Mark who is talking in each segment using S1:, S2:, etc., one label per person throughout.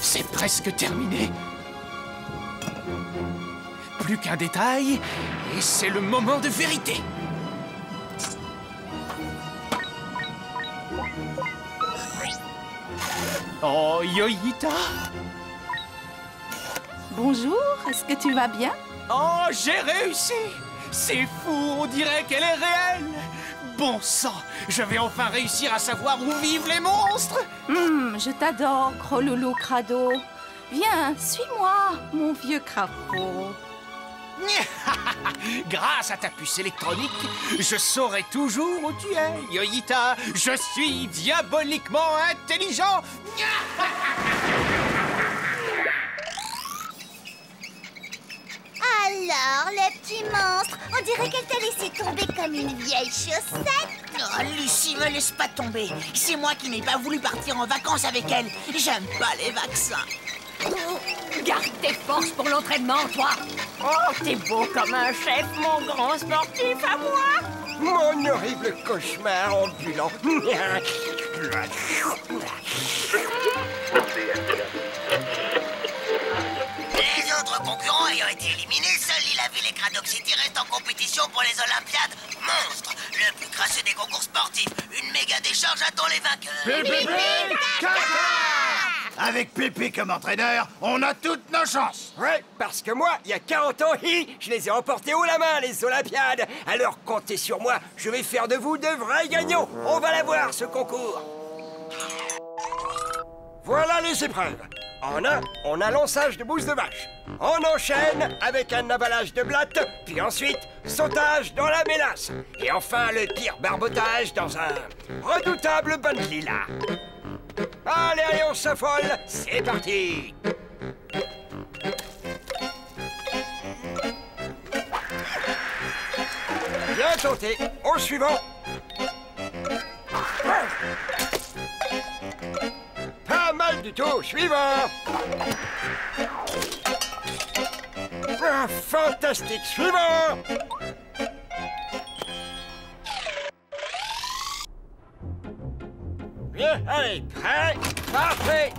S1: C'est presque terminé. Plus qu'un détail, et c'est le moment de vérité. Oh, Yoyita!
S2: Bonjour, est-ce que tu vas bien?
S1: Oh, j'ai réussi! C'est fou, on dirait qu'elle est réelle! Bon sang, je vais enfin réussir à savoir où vivent les monstres!
S2: Je t'adore, Krololo Crado. Viens, suis-moi, mon vieux crapaud.
S1: Grâce à ta puce électronique, je saurai toujours où tu es, Yoyita. Je suis diaboliquement intelligent.
S3: Alors, le petit monstre, on dirait qu'elle t'a laissé tomber comme une vieille chaussette.
S4: Oh, Lucie, me laisse pas tomber. C'est moi qui n'ai pas voulu partir en vacances avec elle. J'aime pas les vaccins.
S5: Garde tes forces pour l'entraînement, toi. Oh, t'es beau comme un chef, mon grand sportif à moi.
S6: Mon horrible cauchemar ambulant.
S4: Les autres concurrents ayant été éliminés, seul Lila Ville et Cradock City restent en compétition pour les Olympiades Monstres. Le plus crasseux des concours sportifs. Une méga décharge attend les vainqueurs.
S7: Avec Pépé comme entraîneur, on a toutes nos chances.
S6: Ouais, parce que moi, il y a 40 ans, je les ai emportés haut la main, les Olympiades. Alors comptez sur moi, je vais faire de vous de vrais gagnants. On va la voir, ce concours. Voilà les épreuves. En un, on a lançage de bouse de vache. On enchaîne avec un avalage de blattes, puis ensuite, sautage dans la mélasse. Et enfin, le pire barbotage dans un redoutable bain de lilas. Allez, allez, on s'affole, c'est parti. Bien tenté, au suivant. Pas mal du tout, suivant. Ah, fantastique, suivant. Bien, allez, prêt, parfait.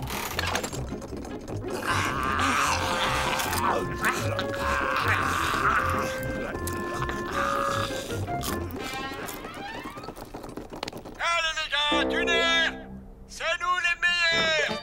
S6: Allez les gars, du nerf. C'est nous les meilleurs.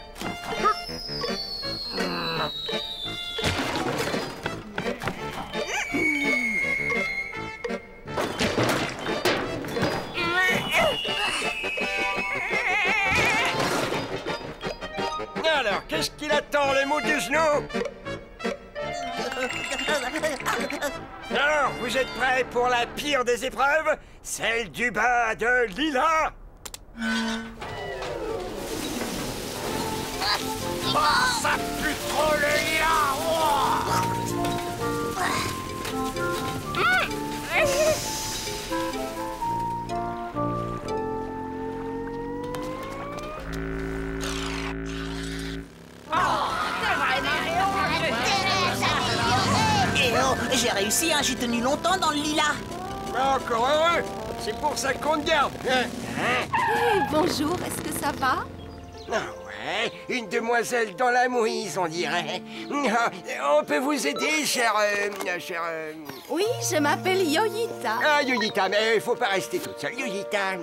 S6: Alors, qu'est-ce qu'il attend, les mots du genou? Alors, vous êtes prêts pour la pire des épreuves? Celle du bain de Lila?
S1: Ça pue trop le lilas!
S4: Et oh, j'ai réussi, hein, j'ai tenu longtemps dans le lilas.
S6: Encore heureux. C'est pour ça qu'on te garde.
S2: Bonjour, est-ce que ça va?
S6: Ah ouais, une demoiselle dans la mouise, on dirait. On peut vous aider, cher...
S2: Oui, je m'appelle Yoyita.
S6: Ah, Yoyita, mais il faut pas rester toute seule, Yoyita.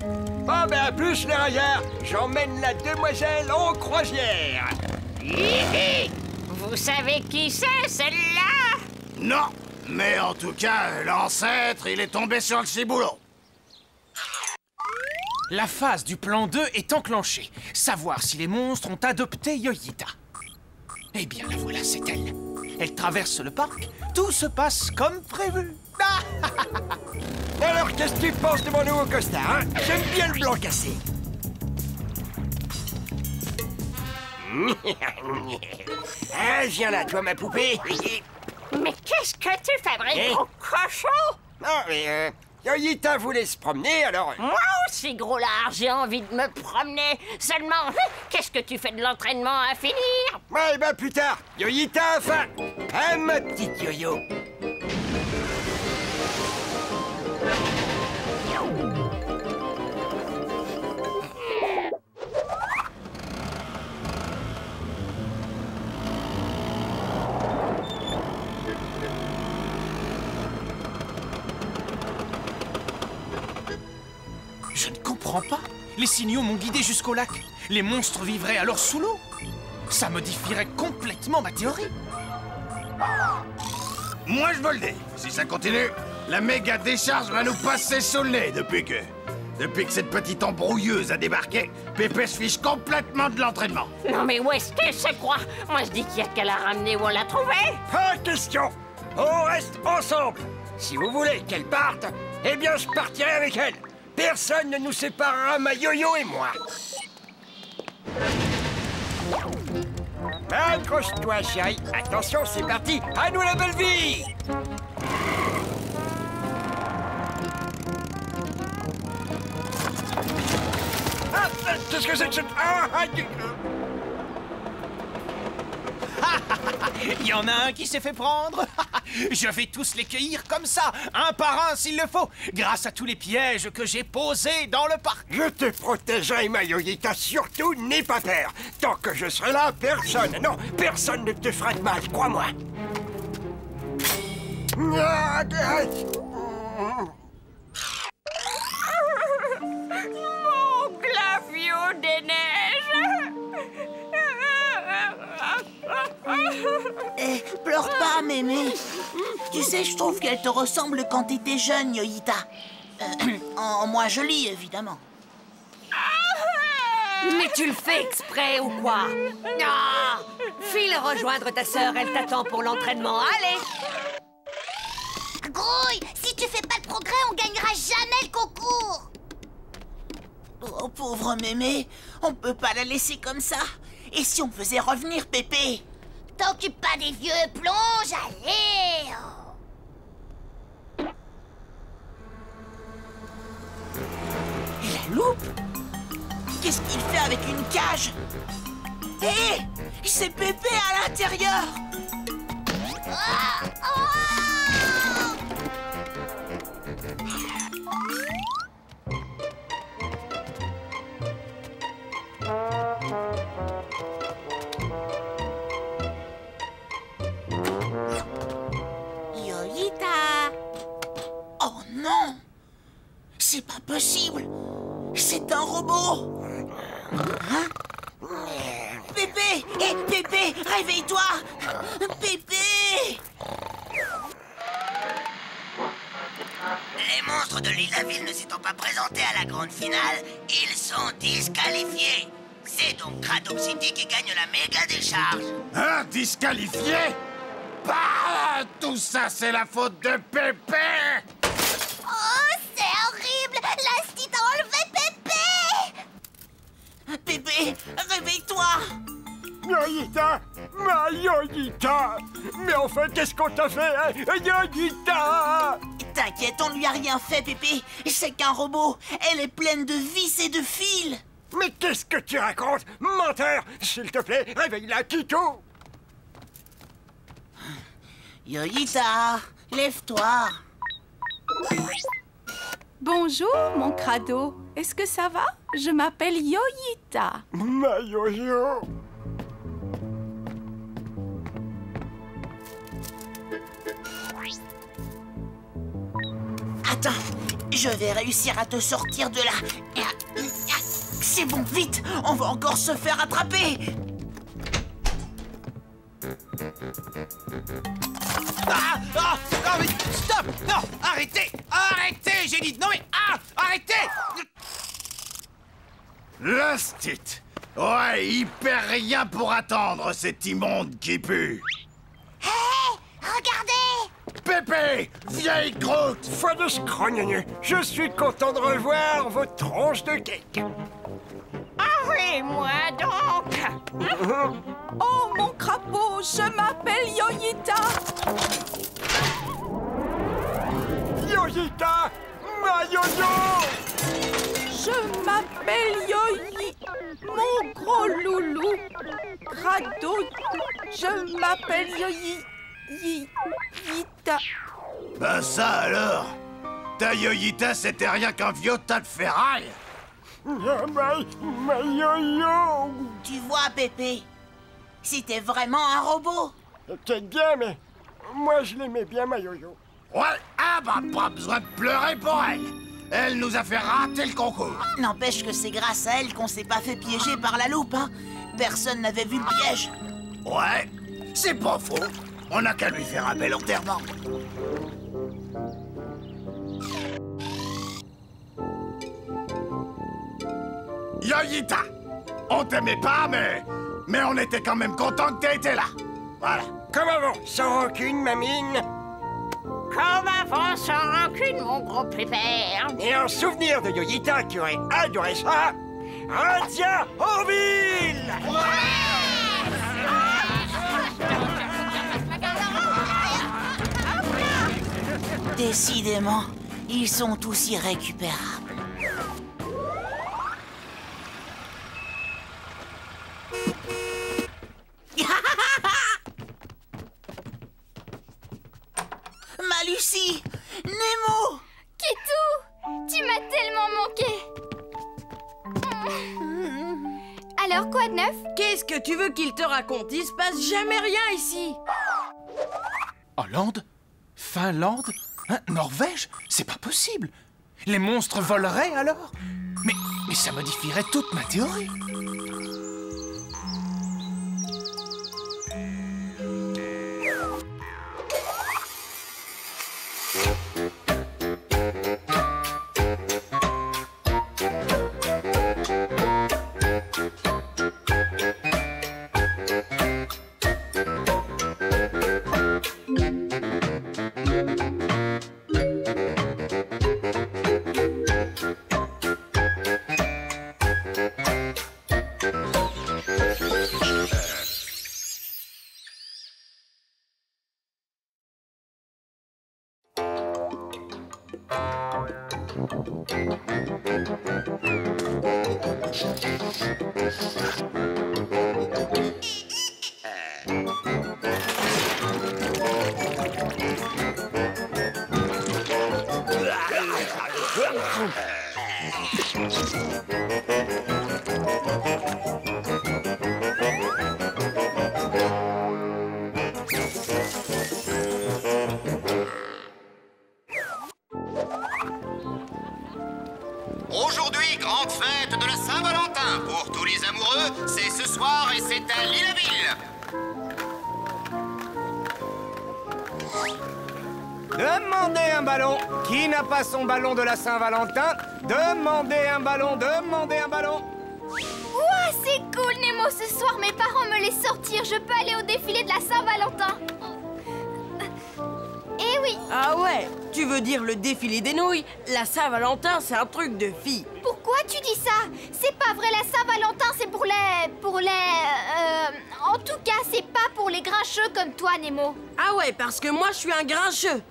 S6: Bon, ben, à plus, les railleurs. J'emmène la demoiselle en croisière.
S5: Vous savez qui c'est, celle-là?
S7: Non, mais en tout cas, l'ancêtre, il est tombé sur le ciboulot.
S1: La phase du plan 2 est enclenchée. Savoir si les monstres ont adopté Yoyita. Eh bien, la voilà, c'est elle. Elle traverse le parc. Tout se passe comme prévu.
S6: Alors, qu'est-ce que tu penses de mon nouveau costard, hein? J'aime bien le blanc cassé. Ah, viens là, toi, ma poupée.
S5: Mais qu'est-ce que tu fabriques, gros cochon?
S6: Non, mais Yoyita voulait se promener, alors...
S5: Moi aussi, gros lard, j'ai envie de me promener. Seulement, qu'est-ce que tu fais de l'entraînement à finir?
S6: Ouais, ben plus tard. Yoyita a faim. Hein, ma petite Yo-Yo?
S1: Je ne comprends pas. Les signaux m'ont guidé jusqu'au lac. Les monstres vivraient alors sous l'eau. Ça modifierait complètement ma théorie.
S7: Moi, je vous le dis, si ça continue, la méga décharge va nous passer sous le nez depuis que cette petite embrouilleuse a débarqué. Pépé se fiche complètement de l'entraînement.
S5: Non mais où est-ce qu'elle se croit? Moi je dis qu'il y a qu'à la ramener où on l'a trouvée.
S6: Pas de question. On reste ensemble. Si vous voulez qu'elle parte, eh bien, je partirai avec elle. Personne ne nous séparera, ma Yo-Yo et moi. Accroche-toi, chérie. Attention, c'est parti. À nous la belle vie. Ah, qu'est-ce que c'est que cette...
S1: Il y en a un qui s'est fait prendre. Je vais tous les cueillir comme ça, un par un s'il le faut, grâce à tous les pièges que j'ai posés dans le parc.
S6: Je te protégerai, ma Yoyita, surtout n'aie pas peur. Tant que je serai là, personne ne te fera de mal, crois-moi.
S5: Mon Glavio des neiges.
S8: Eh, pleure pas, mémé. Tu sais, je trouve qu'elle te ressemble quand t'étais jeune, Yoyita. En moins jolie, évidemment.
S5: Mais tu le fais exprès ou quoi? Ah, file rejoindre ta sœur, elle t'attend pour l'entraînement. Allez!
S3: Grouille, si tu fais pas de progrès, on gagnera jamais le concours.
S8: Oh, pauvre mémé, on peut pas la laisser comme ça. Et si on faisait revenir Pépé?
S3: T'occupe pas des vieux, plonge, allez.
S8: Et la loupe? Qu'est-ce qu'il fait avec une cage? Hé, c'est Pépé à l'intérieur.
S3: Ah, ah.
S8: Yoyita! Oh non! C'est pas possible! C'est un robot! Hein? Pépé! Hé, Pépé! Réveille-toi! Pépé!
S4: Les monstres de l'île à ville ne s'étant pas présentés à la grande finale, ils sont disqualifiés. C'est donc Craddock City qui gagne la méga décharge.
S7: Hein? Disqualifié? Bah, tout ça, c'est la faute de Pépé!
S3: Oh, c'est horrible. L'Insti a enlevé Pépé.
S8: Pépé, réveille-toi!
S6: Yoyita, ma Yoyita. Mais enfin, qu'est-ce qu'on t'a fait, hein? Yoyita?
S8: T'inquiète, on lui a rien fait, Pépé. C'est qu'un robot. Elle est pleine de vis et de fils.
S6: Mais qu'est-ce que tu racontes? Menteur! S'il te plaît, réveille-la, Kito!
S8: Yoyita, lève-toi.
S2: Bonjour, mon crado. Est-ce que ça va? Je m'appelle Yoyita.
S6: Ma Yo-Yo!
S8: Attends, je vais réussir à te sortir de là. C'est bon, vite, on va encore se faire attraper.
S1: Mais stop! Non! Arrêtez! Arrêtez! J'ai dit non mais... arrêtez!
S7: L'instit. Ouais, il perd rien pour attendre, cet immonde qui pue.
S3: Hé, regardez!
S7: Pépé, vieille croûte.
S6: Foi de scrogneux, je suis content de revoir vos tronches de cake.
S5: Ah oui, moi donc.
S2: Oh, mon crapaud, je m'appelle Yoyita.
S6: Yoyita, ma yo-yo!
S2: Je m'appelle Yoyi, mon gros loulou. Crado, je m'appelle Yoyita.
S7: Ben ça alors. Ta Yoyita, c'était rien qu'un vieux tas de ferraille.
S6: Ma yo-yo!
S8: Tu vois, Pépé, c'était vraiment un robot.
S6: Peut-être bien, mais moi je l'aimais bien, ma yo-yo.
S7: Ouais, ah bah pas besoin de pleurer pour elle. Elle nous a fait rater le concours.
S8: N'empêche que c'est grâce à elle qu'on s'est pas fait piéger par la loupe, hein. Personne n'avait vu le piège.
S7: Ouais, c'est pas faux. On n'a qu'à lui faire un bel enterrement. Yoyita, on t'aimait pas, mais on était quand même content que t'aies été là. Voilà.
S6: Comme avant, sans rancune, ma mine.
S5: Comme avant, sans rancune, mon gros pépère.
S6: Et en souvenir de Yoyita qui aurait adoré ça, Radia Orville!
S8: Décidément, ils sont tous irrécupérables. Ma Lucie! Nemo!
S3: Kitou, tu m'as tellement manqué. Alors, quoi de neuf?
S9: Qu'est-ce que tu veux qu'il te raconte? Il se passe jamais rien ici.
S1: Hollande? Finlande? Hein, Norvège? C'est pas possible. Les monstres voleraient alors? Mais ça modifierait toute ma théorie.
S10: Aujourd'hui, grande fête de la Saint-Valentin. Pour tous les amoureux, c'est ce soir et c'est à Lillaville.
S11: Demandez un ballon. Qui n'a pas son ballon de la Saint-Valentin? Demandez un ballon, demandez un ballon.
S3: Ouah, c'est cool, Nemo. Ce soir, mes parents me laissent sortir. Je peux aller au défilé de la Saint-Valentin. Eh oui.
S9: Ah ouais, tu veux dire le défilé des nouilles? La Saint-Valentin, c'est un truc de fille.
S3: Pourquoi tu dis ça? C'est pas vrai, la Saint-Valentin, c'est pour les... En tout cas, c'est pas pour les grincheux comme toi, Nemo.
S9: Ah ouais, parce que moi, je suis un grincheux.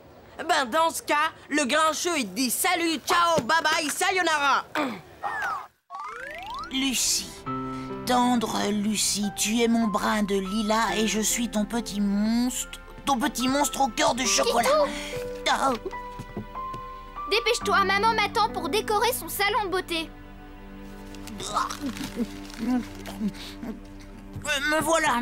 S9: Ben, dans ce cas, le grincheux, il te dit salut, ciao, bye bye, sayonara.
S8: Lucie, tendre Lucie, tu es mon brin de lilas et je suis ton petit monstre au cœur de chocolat. Oh.
S3: Dépêche-toi, maman m'attend pour décorer son salon de beauté.
S8: Me voilà.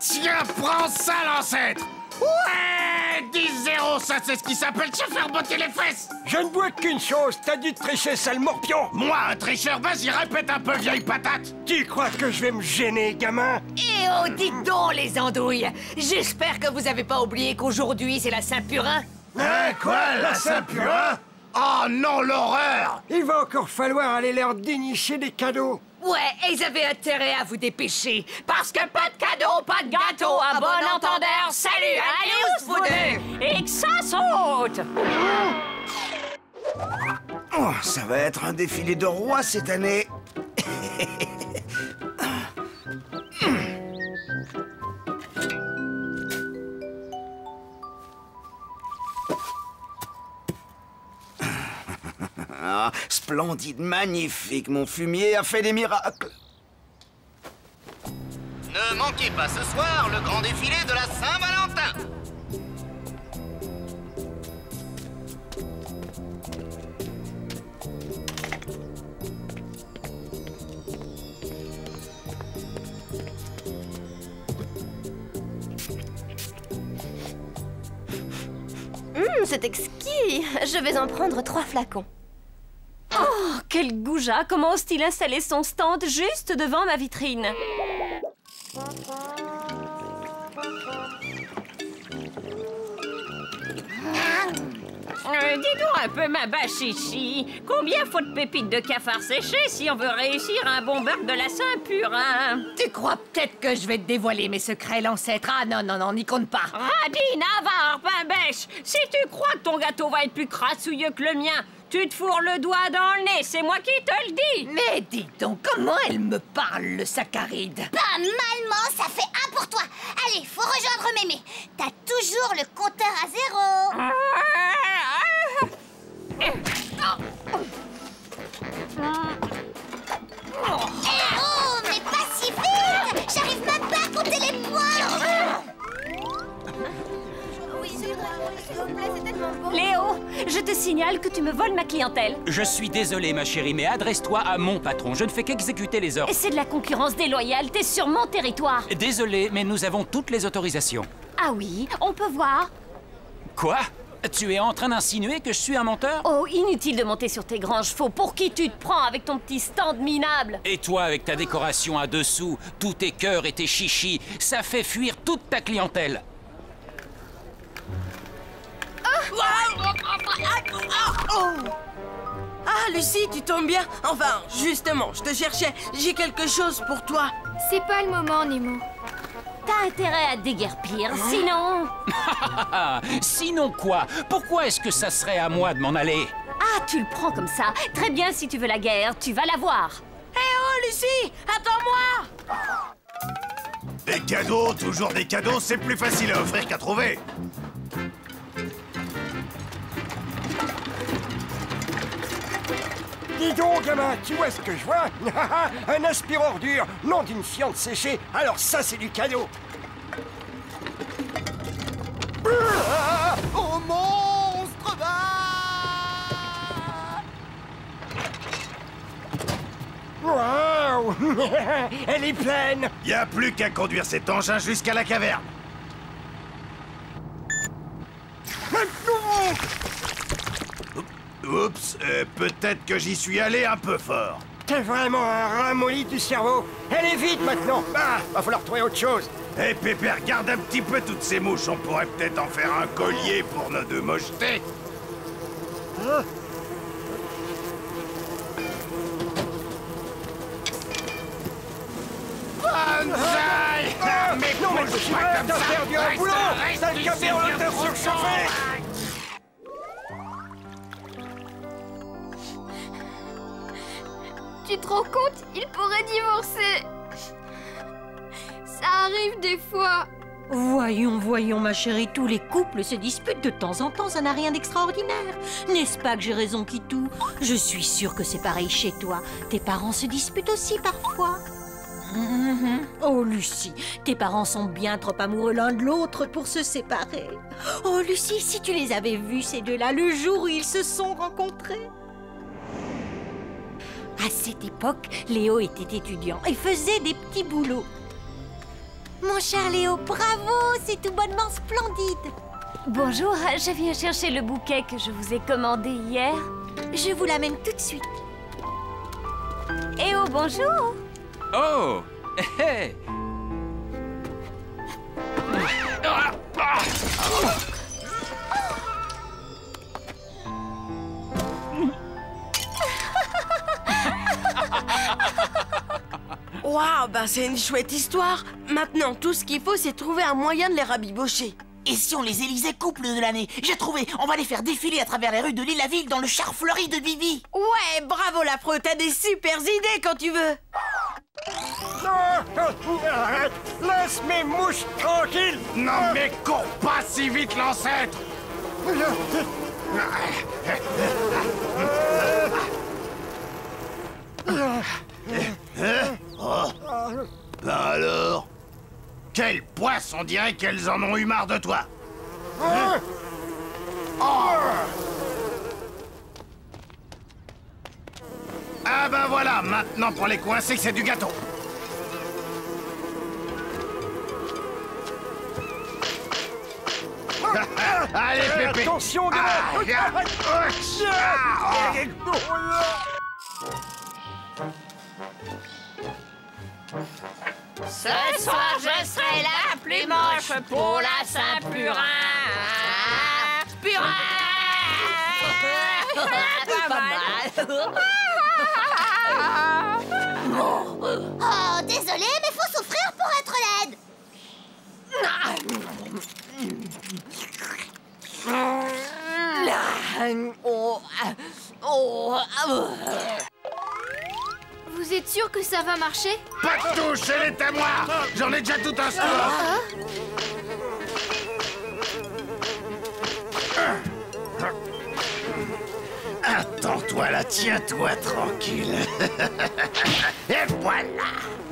S7: Tiens, prends ça, l'ancêtre. Ouais, 10-0, ça c'est ce qui s'appelle se faire botter les fesses.
S6: Je ne vois qu'une chose, t'as dû tricher, sale morpion.
S7: Moi, un tricheur, vas-y, répète un peu, vieille patate.
S6: Tu crois que je vais me gêner, gamin?
S8: Et
S5: Eh oh, dites donc, les andouilles! J'espère que vous avez pas oublié qu'aujourd'hui, c'est la Saint-Purin.
S7: Hein, quoi, la Saint-Purin? Oh non, l'horreur!
S6: Il va encore falloir aller leur dénicher des cadeaux.
S5: Ouais, et ils avaient intérêt à vous dépêcher. Parce que pas de cadeau, pas de gâteau, à bon entendeur. Salut, allez, vous deux! Et que ça saute!
S7: Oh, ça va être un défilé de rois cette année. Ah, splendide, magnifique, mon fumier a fait des miracles.
S10: Ne manquez pas ce soir le grand défilé de la Saint-Valentin.
S3: C'est exquis. Je vais en prendre 3 flacons.
S12: Oh, quel goujat! Comment ose-t-il installer son stand juste devant ma vitrine?
S5: Dis donc un peu, ma bachichi. Combien faut de pépites de cafard séché si on veut réussir un bon beurre de la Saint-Purin? Tu crois peut-être que je vais te dévoiler mes secrets, l'ancêtre? Ah non, non, non, n'y compte pas. Radine, avare, pain bêche. Si tu crois que ton gâteau va être plus crassouilleux que le mien, tu te fourres le doigt dans le nez, c'est moi qui te le dis. Mais dis donc, comment elle me parle, le saccharide?
S3: Pas malement, ça fait 1 pour toi. Allez, faut rejoindre Mémé. T'as toujours le compteur à 0. Oh, mais pas si vite! J'arrive même pas à compter les points! Oui, s'il vous plaît, c'est tellement bon.
S12: Léo, je te signale que tu me voles ma clientèle.
S13: Je suis désolé, ma chérie, mais adresse-toi à mon patron. Je ne fais qu'exécuter les ordres.
S12: Et c'est de la concurrence déloyale, t'es sur mon territoire.
S13: Désolé, mais nous avons toutes les autorisations.
S12: Ah oui, on peut voir.
S13: Quoi? Tu es en train d'insinuer que je suis un menteur?
S12: Oh, inutile de monter sur tes grands chevaux. Pour qui tu te prends avec ton petit stand minable?
S13: Et toi, avec ta décoration à dessous, tous tes cœurs et tes chichis, ça fait fuir toute ta clientèle.
S9: Ah, Lucie, tu tombes bien. Enfin, justement, je te cherchais. J'ai quelque chose pour toi.
S3: C'est pas le moment, Nemo.
S12: T'as intérêt à déguerpir, sinon...
S13: Sinon quoi? Pourquoi est-ce que ça serait à moi de m'en aller?
S12: Ah, tu le prends comme ça. Très bien, si tu veux la guerre, tu vas la voir.
S9: Hé oh, Lucie, attends-moi!
S7: Des cadeaux, toujours des cadeaux, c'est plus facile à offrir qu'à trouver.
S6: Dis donc, gamin, tu vois ce que je vois? Un aspire-ordure, nom d'une fiente séchée, alors ça c'est du cadeau.
S4: Oh, monstre va!
S6: Waouh! Elle est pleine!
S7: Y a plus qu'à conduire cet engin jusqu'à la caverne. Oups, peut-être que j'y suis allé un peu fort.
S6: T'es vraiment un ramolli du cerveau. Allez vite maintenant. Ah, va falloir trouver autre chose.
S7: Hé, Pépère, garde un petit peu toutes ces mouches. On pourrait peut-être en faire un collier pour nos deux mochetés.
S6: Hein?
S7: Banzai!
S6: Ah, mais non, mais tu t'as perdu un boulot. T'as le café en hauteur surchauffé.
S3: Tu te rends compte? Il pourrait divorcer. Ça arrive des fois.
S14: Voyons, voyons, ma chérie, tous les couples se disputent de temps en temps, ça n'a rien d'extraordinaire. N'est-ce pas que j'ai raison, Kitou? Je suis sûre que c'est pareil chez toi. Tes parents se disputent aussi parfois. Oh, Lucie, tes parents sont bien trop amoureux l'un de l'autre pour se séparer. Oh, Lucie, si tu les avais vus, ces deux-là, le jour où ils se sont rencontrés. À cette époque, Léo était étudiant et faisait des petits boulots. Mon cher Léo, bravo, c'est tout bonnement splendide.
S12: Bonjour, je viens chercher le bouquet que je vous ai commandé hier.
S14: Je vous l'amène tout de suite.
S12: Eh oh, bonjour.
S13: Oh! Hé!
S9: Waouh, bah c'est une chouette histoire. Maintenant, tout ce qu'il faut, c'est trouver un moyen de les rabibocher.
S8: Et si on les élisait couple de l'année? J'ai trouvé, on va les faire défiler à travers les rues de l'île-à-Ville dans le char fleuri de Bibi.
S9: Ouais, bravo l'affreux, t'as des super idées quand tu veux.
S6: Laisse mes mouches tranquilles.
S7: Non mais cours pas si vite, l'ancêtre. Oh. Ben alors? Quelle poisse, on dirait qu'elles en ont eu marre de toi. Hein? Oh. Ah ben voilà, maintenant pour les coincer, c'est du gâteau. Allez, Pépé.
S6: Attention, gamin.
S5: Ce soir, je serai la plus moche pour la Saint-Purin. Purin! Pas mal.
S3: Oh, désolé, mais faut souffrir pour être laide.
S15: Vous êtes sûr que ça va marcher?
S7: Pas de touche, elle est à moi. J'en ai déjà tout un stock. Attends-toi là, tiens-toi tranquille. Et voilà.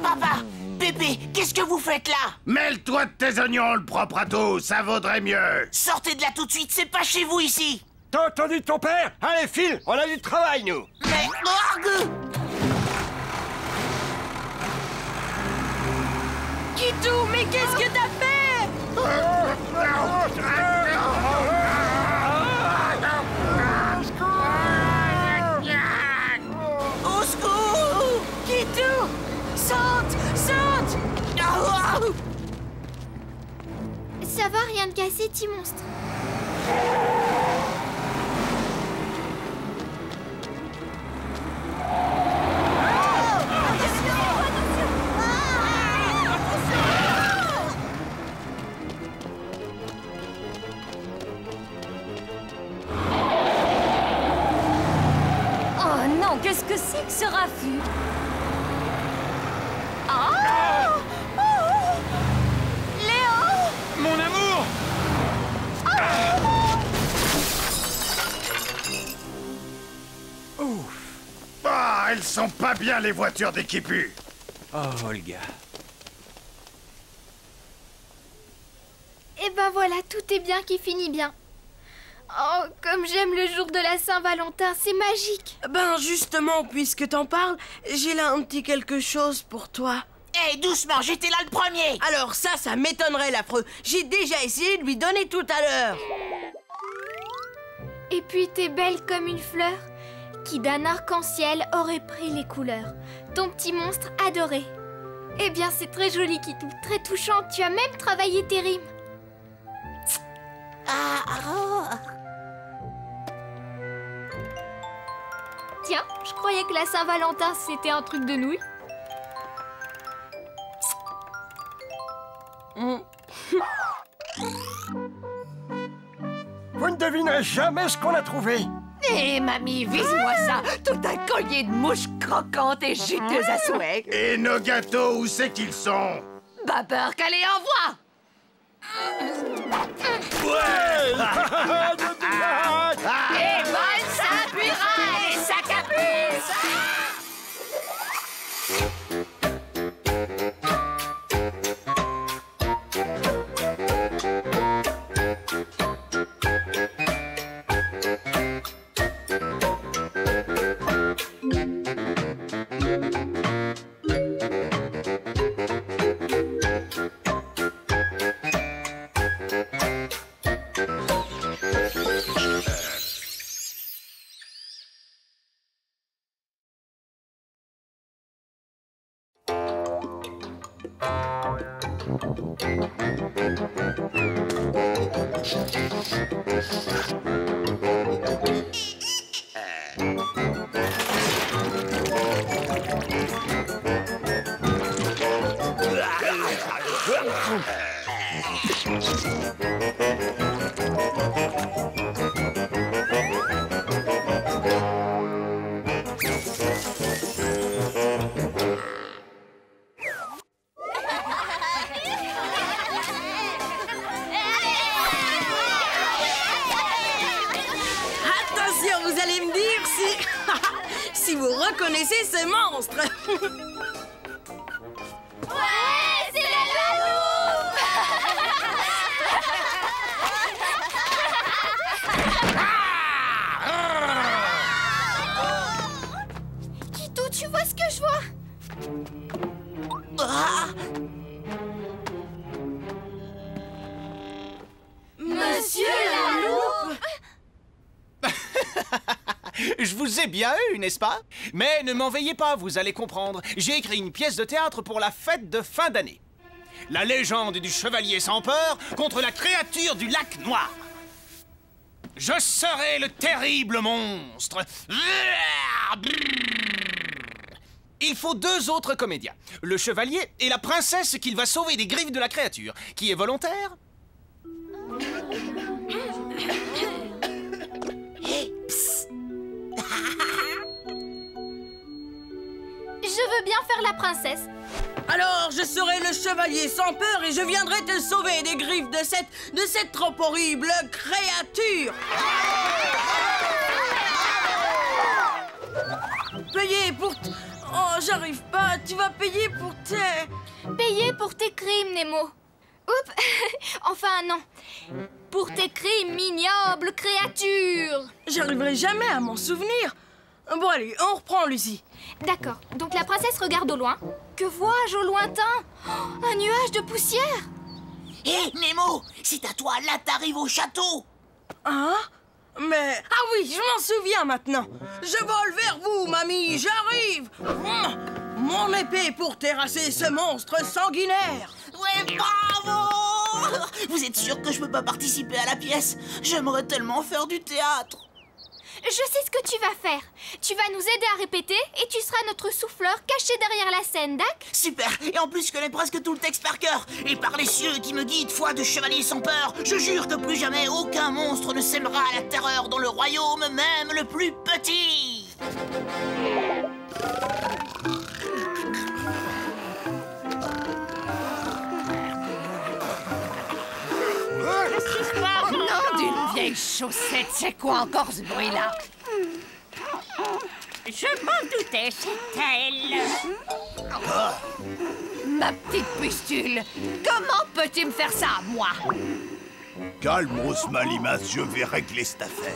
S8: Papa, Pépé, qu'est-ce que vous faites là?
S7: Mêle-toi de tes oignons, le propre à tout, ça vaudrait mieux.
S8: Sortez de là tout de suite, c'est pas chez vous ici.
S6: T'as entendu ton père? Allez, file, on a du travail, nous.
S8: Mais...
S9: Kitou, mais qu'est-ce que t'as fait? Au secours! Kitou! Saute! Saute!
S15: Ça va, rien de cassé, petit monstre.
S12: Oh non, qu'est-ce que c'est que ce raffut? Oh! Oh! Léo!
S1: Mon amour!
S7: Ouf. Ah, elles sont pas bien, les voitures d'équipu.
S13: Oh, Olga.
S15: Et ben voilà, tout est bien qui finit bien. Oh, comme j'aime le jour de la Saint-Valentin, c'est magique.
S9: Ben justement, puisque t'en parles, j'ai là un petit quelque chose pour toi.
S8: Hé, doucement, j'étais là le premier.
S9: Alors ça m'étonnerait l'affreux. J'ai déjà essayé de lui donner tout à l'heure.
S15: Et puis t'es belle comme une fleur qui d'un arc-en-ciel aurait pris les couleurs. Ton petit monstre adoré. Eh bien, c'est très joli, Kitou, très touchant. Tu as même travaillé tes rimes. Tiens, je croyais que la Saint-Valentin, c'était un truc de nouilles.
S6: Vous ne devinerez jamais ce qu'on a trouvé.
S5: Hé, mamie, vise-moi ça. Tout un collier de mouches croquantes et juteuses à souhait.
S7: Et nos gâteaux, où c'est qu'ils sont?
S5: Pas peur qu'elle les envoie. Et bonne Saint-Purin et sa capuce.
S9: Attention, vous allez me dire si vous reconnaissez ce monstre.
S3: Ouais, c'est la loupe.
S15: Kitou, tu vois ce que je vois?
S8: Ah!
S15: Monsieur la loupe.
S1: Je vous ai bien eu, n'est-ce pas? Mais ne m'en veillez pas, vous allez comprendre. J'ai écrit une pièce de théâtre pour la fête de fin d'année. La légende du chevalier sans peur contre la créature du lac noir. Je serai le terrible monstre. Il faut 2 autres comédiens. Le chevalier et la princesse qu'il va sauver des griffes de la créature. Qui est volontaire?
S15: Je veux bien faire la princesse.
S9: Alors, je serai le chevalier sans peur et je viendrai te sauver des griffes de cette trop horrible créature. Payer pour... Oh, j'arrive pas. Tu vas payer pour tes...
S15: Payer pour tes crimes, Nemo. Oups. Enfin, non. Pour tes crimes, ignoble créature.
S9: J'arriverai jamais à m'en souvenir. Bon, allez, on reprend, Lucie.
S15: D'accord. Donc la princesse regarde au loin. Que vois-je au lointain? Oh, un nuage de poussière.
S8: Hé, Nemo, c'est à toi, là t'arrives au château.
S9: Hein? Mais... Ah oui, je m'en souviens maintenant. Je vole vers vous, mamie, j'arrive. Mon épée pour terrasser ce monstre sanguinaire.
S8: Ouais, bravo. Vous êtes sûr que je peux pas participer à la pièce? J'aimerais tellement faire du théâtre.
S15: Je sais ce que tu vas faire. Tu vas nous aider à répéter et tu seras notre souffleur caché derrière la scène, d'accord?
S8: Super. Et en plus, je connais presque tout le texte par cœur. Et par les cieux qui me guident, foi de chevalier sans peur, je jure que plus jamais aucun monstre ne sèmera la terreur dans le royaume, même le plus petit.
S5: Qu'est-ce qui se passe? Nom d'une vieille chaussette, c'est quoi encore ce bruit-là? Je m'en doutais, c'est elle. Ma petite pustule, comment peux-tu me faire ça à moi?
S7: Calme, Rose Malimas, je vais régler cette affaire.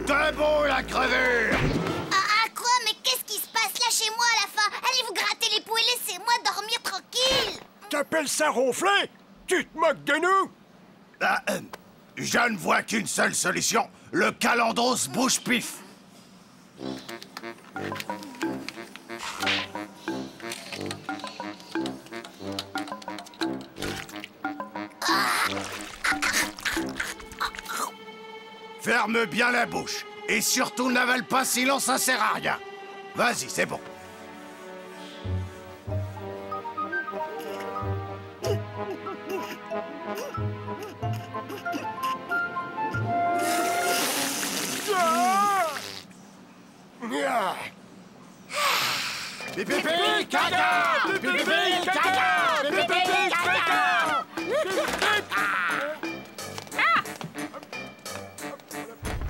S7: Debout, la crevure!
S3: Ah, quoi? Mais qu'est-ce qui se passe? Lâchez-moi à la fin. Allez vous gratter les poux et laissez-moi dormir tranquille.
S6: T'appelles ça ronfler? Tu te moques de nous?
S7: Je ne vois qu'une seule solution. Le Calandros bouge-pif. Ferme bien la bouche. Et surtout n'avale pas, sinon ça sert à rien. Vas-y, c'est bon.
S6: Pipi caca! Pipi caca! Pipi caca!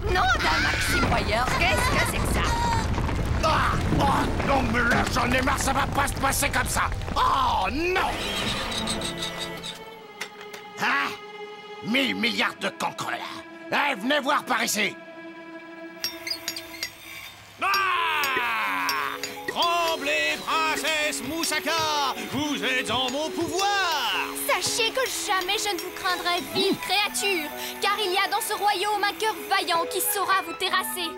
S5: Non, d'un maxi moyen, qu'est-ce que c'est que ça?
S7: Oh, non, mais là, j'en ai marre, ça va pas se passer comme ça. Oh, non! Hein? 1000 milliards de cancres, là. Venez voir par ici.
S1: Tremblez, princesse Moussaka! Vous êtes en mon pouvoir!
S15: Sachez que jamais je ne vous craindrai, vive créature, car il y a dans ce royaume un cœur vaillant qui saura vous terrasser.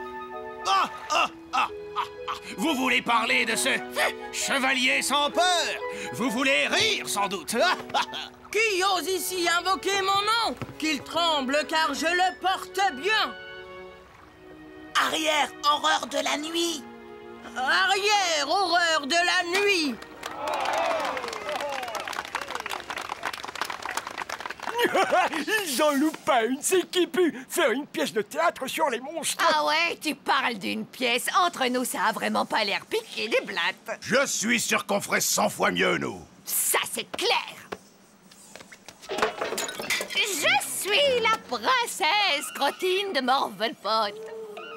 S1: Vous voulez parler de ce chevalier sans peur? Vous voulez rire, sans doute?
S9: Qui ose ici invoquer mon nom? Qu'il tremble, car je le porte bien.
S8: Arrière, horreur de la nuit.
S9: Arrière, horreur de la nuit.
S6: Ils en loupent pas une, c'est qui pu faire une pièce de théâtre sur les monstres.
S5: Ah ouais, tu parles d'une pièce. Entre nous, ça a vraiment pas l'air piqué des blattes.
S7: Je suis sûr qu'on ferait 100 fois mieux, nous.
S5: Ça, c'est clair. Je suis la princesse Crotine de Morvenport.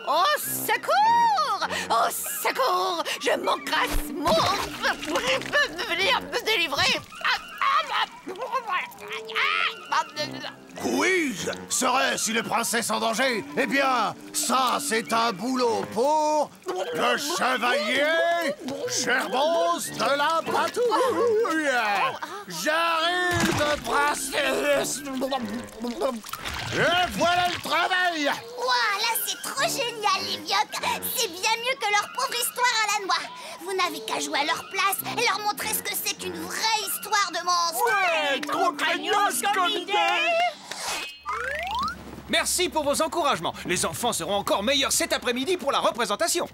S5: Au secours! Au secours! Je manquerai ce monstre pour venir me délivrer.
S7: Quiz! Serait-ce une princesse en danger? Eh bien, ça, c'est un boulot pour le chevalier Cherbos de la Patouille! J'arrive, princesse! Et voilà le travail!
S3: Ouah, là, c'est trop génial, les Vioques. C'est bien mieux que leur pauvre histoire à la noix. Vous n'avez qu'à jouer à leur place et leur montrer ce que c'est qu'une vraie histoire de monstre.
S6: Ouais, trop craignos comme idée.
S1: Merci pour vos encouragements. Les enfants seront encore meilleurs cet après-midi pour la représentation.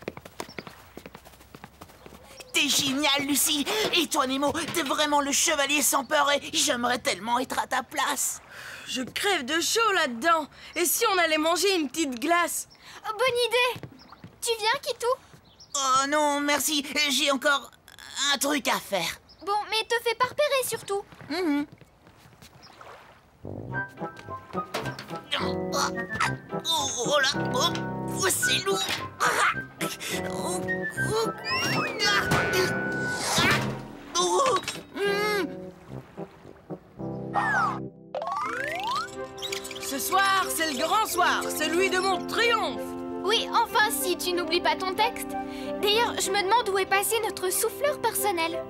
S8: T'es génial, Lucie. Et toi, Nemo, t'es vraiment le chevalier sans peur et j'aimerais tellement être à ta place.
S9: Je crève de chaud là-dedans. Et si on allait manger une petite glace?
S15: Oh, bonne idée. Tu viens, Kitou?
S8: Oh non, merci. J'ai encore un truc à faire.
S15: Bon, mais te fais pas repérer surtout.
S8: Oh là, oh, c'est lourd.
S9: Ce soir, c'est le grand soir, celui de mon triomphe.
S15: Oui, enfin, si tu n'oublies pas ton texte. D'ailleurs, je me demande où est passé notre souffleur personnel.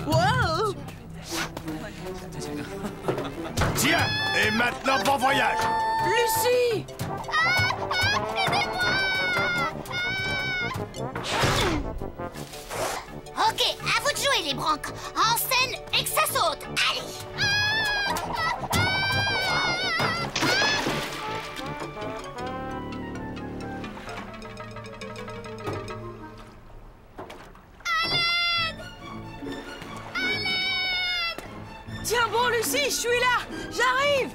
S9: Wow.
S7: Tiens, et maintenant, bon voyage!
S9: Lucie!
S3: Ok, à vous de jouer, les branques. En scène et que ça saute. Allez!
S9: Tiens bon, Lucie, je suis là. J'arrive.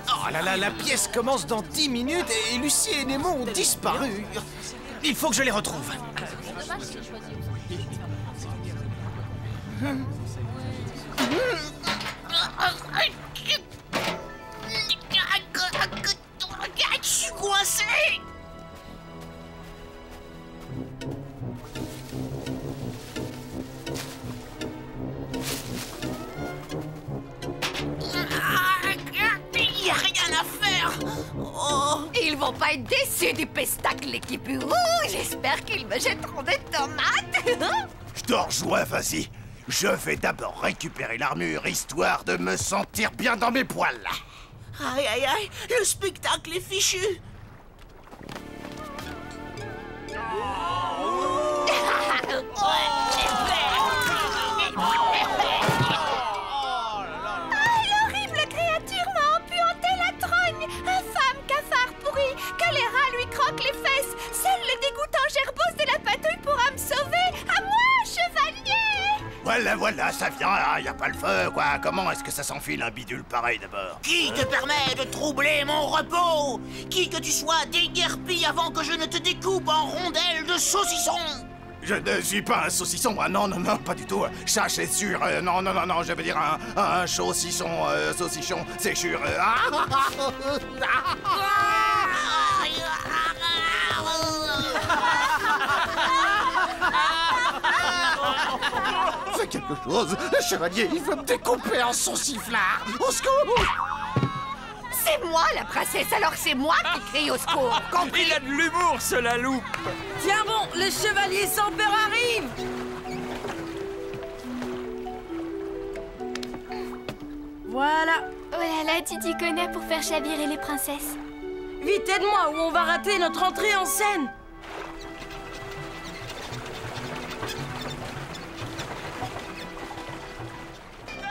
S1: Oh là là, la pièce commence dans 10 minutes et Lucie et Nemo ont disparu. Il faut que je les retrouve.
S8: Je suis coincé. Y a rien à faire. Oh.
S5: Ils vont pas être déçus du pestacle, l'équipe. J'espère qu'ils me jetteront des tomates.
S7: Je te rejoins, vas-y. Je vais d'abord récupérer l'armure, histoire de me sentir bien dans mes poils.
S8: Aïe, aïe, aïe, le spectacle est fichu.
S5: L'horrible créature m'a empuanté la trogne. Infâme cafard pourri, que les rats lui croquent les fesses. Seul le dégoûtant Gerbos de la Patouille pourra me sauver. À moi, chevalier.
S7: Voilà, ça vient, y a pas le feu, quoi. Comment est-ce que ça s'enfile un bidule pareil, d'abord?
S8: Qui te permet de troubler mon repos? Qui que tu sois, déguerpis avant que je ne te découpe en rondelles de saucisson.
S7: Je ne suis pas un saucisson, non, pas du tout. Ça, c'est sûr. Non, je veux dire un saucisson, saucichon, c'est sûr. Fais quelque chose, le chevalier, il veut me découper en sauciflard. Au secours!
S5: C'est moi la princesse, alors c'est moi qui crie au secours, compris?
S6: Il a de l'humour, ce lalou.
S9: Tiens bon, le chevalier sans peur arrive. Voilà.
S15: Oh là là, tu t'y connais pour faire chavirer les princesses.
S9: Vite, aide-moi ou on va rater notre entrée en scène.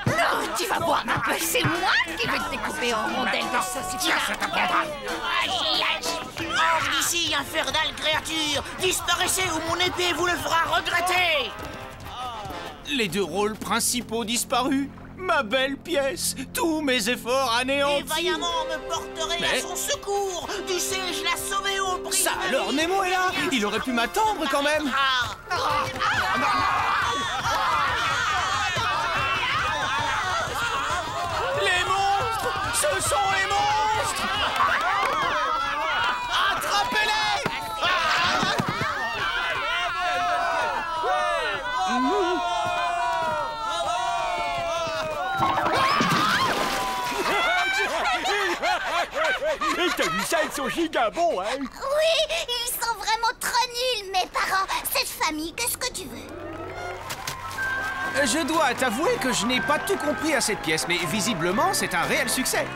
S5: Non, tu vas voir un peu, c'est moi qui vais te découper en rondelles de saucisson.
S8: Hors d'ici, infernale créature! Disparaissez ou mon épée vous le fera regretter!
S1: Les deux rôles principaux disparus. Ma belle pièce, tous mes efforts anéantis.
S8: Et vaillamment me porterai à son secours. Tu sais, je l'ai sauvé au prix.
S1: Ça alors, Nemo est là. Il aurait pu m'attendre quand même. Les monstres, ce sont les monstres. Attrapez-les.
S6: Et t'as vu ça, ils sont giga bons, hein?
S3: Oui, ils sont vraiment trop nuls, mes parents. Cette famille, qu'est-ce que tu veux?
S1: Je dois t'avouer que je n'ai pas tout compris à cette pièce, mais visiblement, c'est un réel succès.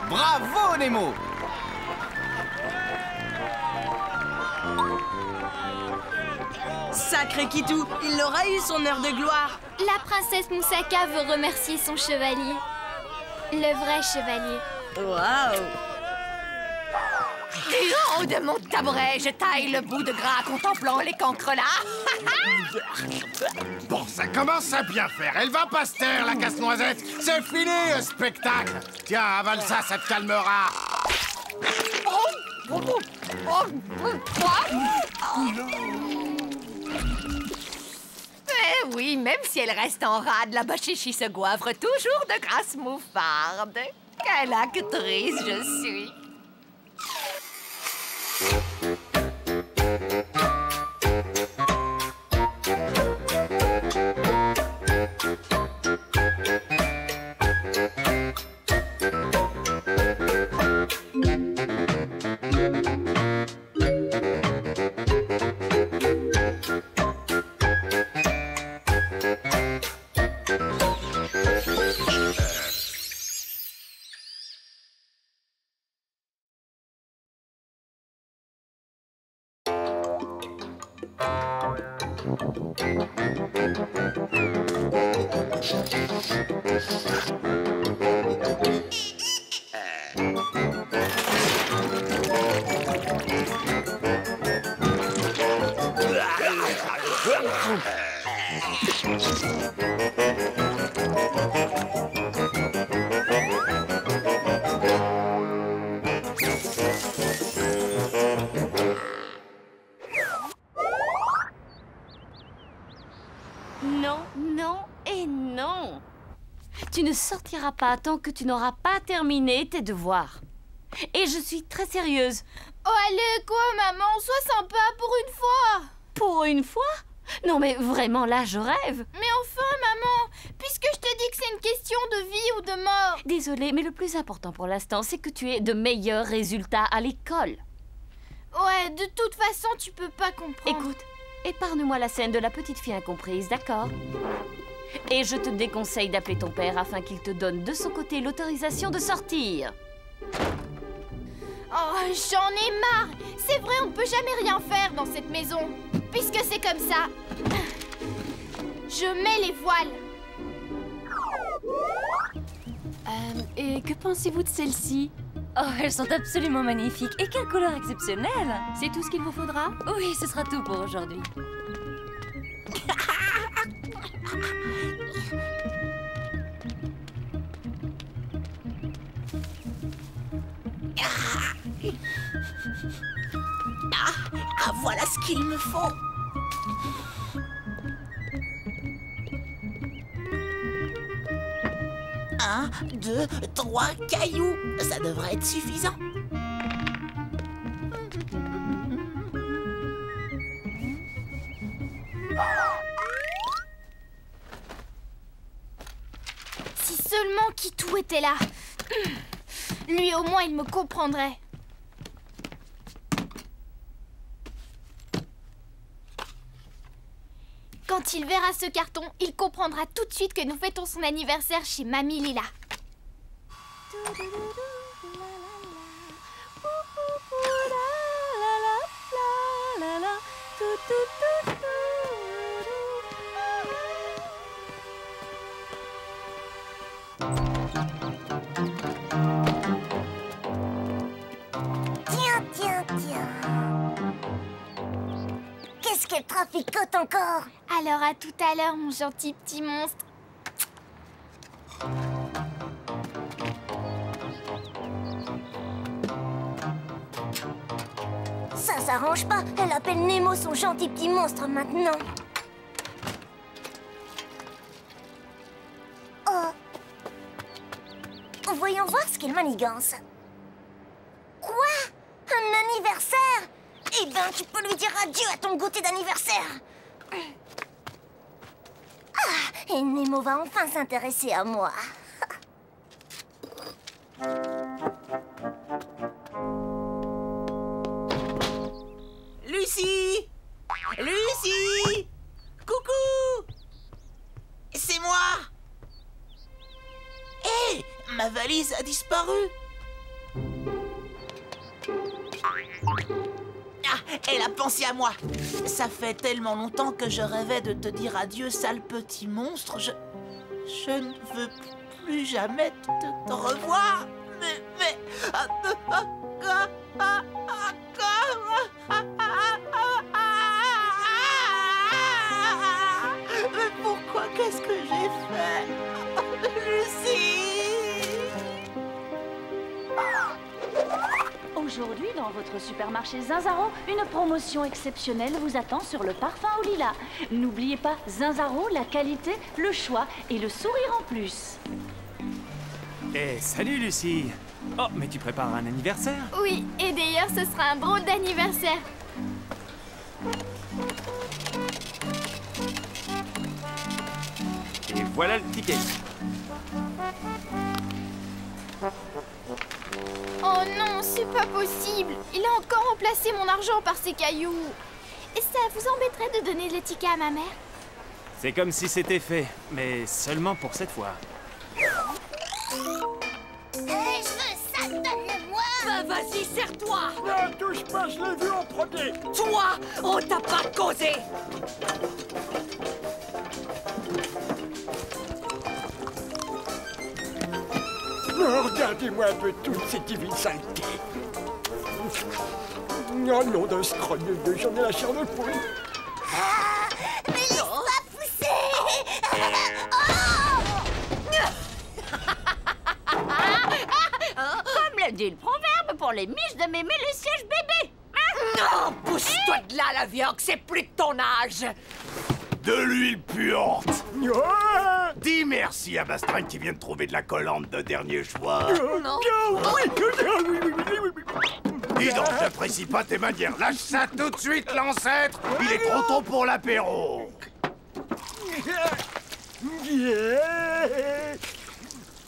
S1: Bravo, Nemo!
S9: Sacré Kitou, il aura eu son heure de gloire.
S15: La princesse Moussaka veut remercier son chevalier. Le vrai chevalier.
S9: Waouh!
S5: Du haut de mon tabouret, je taille le bout de gras contemplant les cancres là.
S7: Bon, ça commence à bien faire. Elle va pas se taire, la casse-noisette. C'est fini, le spectacle. Tiens, avale ça, ça te calmera.
S5: Eh oui, même si elle reste en rade, la bachichi se goivre toujours de grâce mouffarde. Quelle actrice je suis!
S12: Non, non et non. Tu ne sortiras pas tant que tu n'auras pas terminé tes devoirs. Et je suis très sérieuse.
S15: Oh allez, quoi maman, sois sympa pour une fois.
S12: Pour une fois? Non mais vraiment là, je rêve.
S15: Mais enfin maman, puisque je te dis que c'est une question de vie ou de mort.
S12: Désolée, mais le plus important pour l'instant, c'est que tu aies de meilleurs résultats à l'école.
S15: Ouais, de toute façon, tu peux pas comprendre.
S12: Écoute, épargne-moi la scène de la petite fille incomprise, d'accord? Et je te déconseille d'appeler ton père afin qu'il te donne de son côté l'autorisation de sortir.
S15: Oh, j'en ai marre. C'est vrai, on peut jamais rien faire dans cette maison. Puisque c'est comme ça. Je mets les voiles.
S12: Et que pensez-vous de celles-ci? Oh, elles sont absolument magnifiques. Et quelle couleur exceptionnelle! C'est tout ce qu'il vous faudra? Oui, ce sera tout pour aujourd'hui.
S8: Ah, voilà ce qu'il me faut. Un, 2, 3 cailloux. Ça devrait être suffisant.
S15: Si seulement Kitou était là. Lui, au moins, il me comprendrait. Quand il verra ce carton, il comprendra tout de suite que nous fêtons son anniversaire chez Mamie Lila.
S3: Tiens. Qu'est-ce qu'elle traficote encore?
S15: Alors à tout à l'heure, mon gentil petit monstre.
S3: Ça s'arrange pas. Elle appelle Nemo son gentil petit monstre maintenant. Oh. Voyons voir ce qu'elle manigance. Quoi? Un anniversaire? Eh ben, tu peux lui dire adieu à ton goûter d'anniversaire. Ah, et Nemo va enfin s'intéresser à moi.
S8: Lucie! Lucie! Coucou! C'est moi! Hé! Ma valise a disparu! Ah, elle a pensé à moi! Ça fait tellement longtemps que je rêvais de te dire adieu, sale petit monstre. Je ne veux plus jamais te revoir. Mais pourquoi? Qu'est-ce que j'ai fait? Lucie!
S12: Aujourd'hui, dans votre supermarché Zinzaro, une promotion exceptionnelle vous attend sur le parfum au lilas. N'oubliez pas, Zinzaro, la qualité, le choix et le sourire en plus.
S16: Eh, salut Lucie! Oh, mais tu prépares un anniversaire?
S15: Oui, et d'ailleurs, ce sera un drôle d'anniversaire.
S16: Et voilà le ticket.
S15: Oh non, c'est pas possible. Il a encore remplacé mon argent par ses cailloux. Et ça vous embêterait de donner le ticket à ma mère?
S16: C'est comme si c'était fait, mais seulement pour cette fois.
S3: Je veux ça, donne-le-moi.
S14: Bah vas-y, serre-toi.
S6: Ne touche pas, je l'ai vu en premier.
S14: Toi, on t'a pas causé.
S6: Regardez-moi un peu toutes ces divines saletés. Oh non, de scrogneux, j'en ai la chair de poule.
S3: Ah, mais laisse-moi pousser.
S5: Comme le dit le proverbe, pour les miches de mémé, le siège bébé.
S14: Non, pousse-toi de là, la vieille, c'est plus de ton âge.
S7: De l'huile puante. Dis merci à Bastring qui vient de trouver de la collante de dernier choix.
S14: Non.
S7: Dis donc, j'apprécie pas tes manières. Lâche ça tout de suite, l'ancêtre. Il est trop tôt pour l'apéro.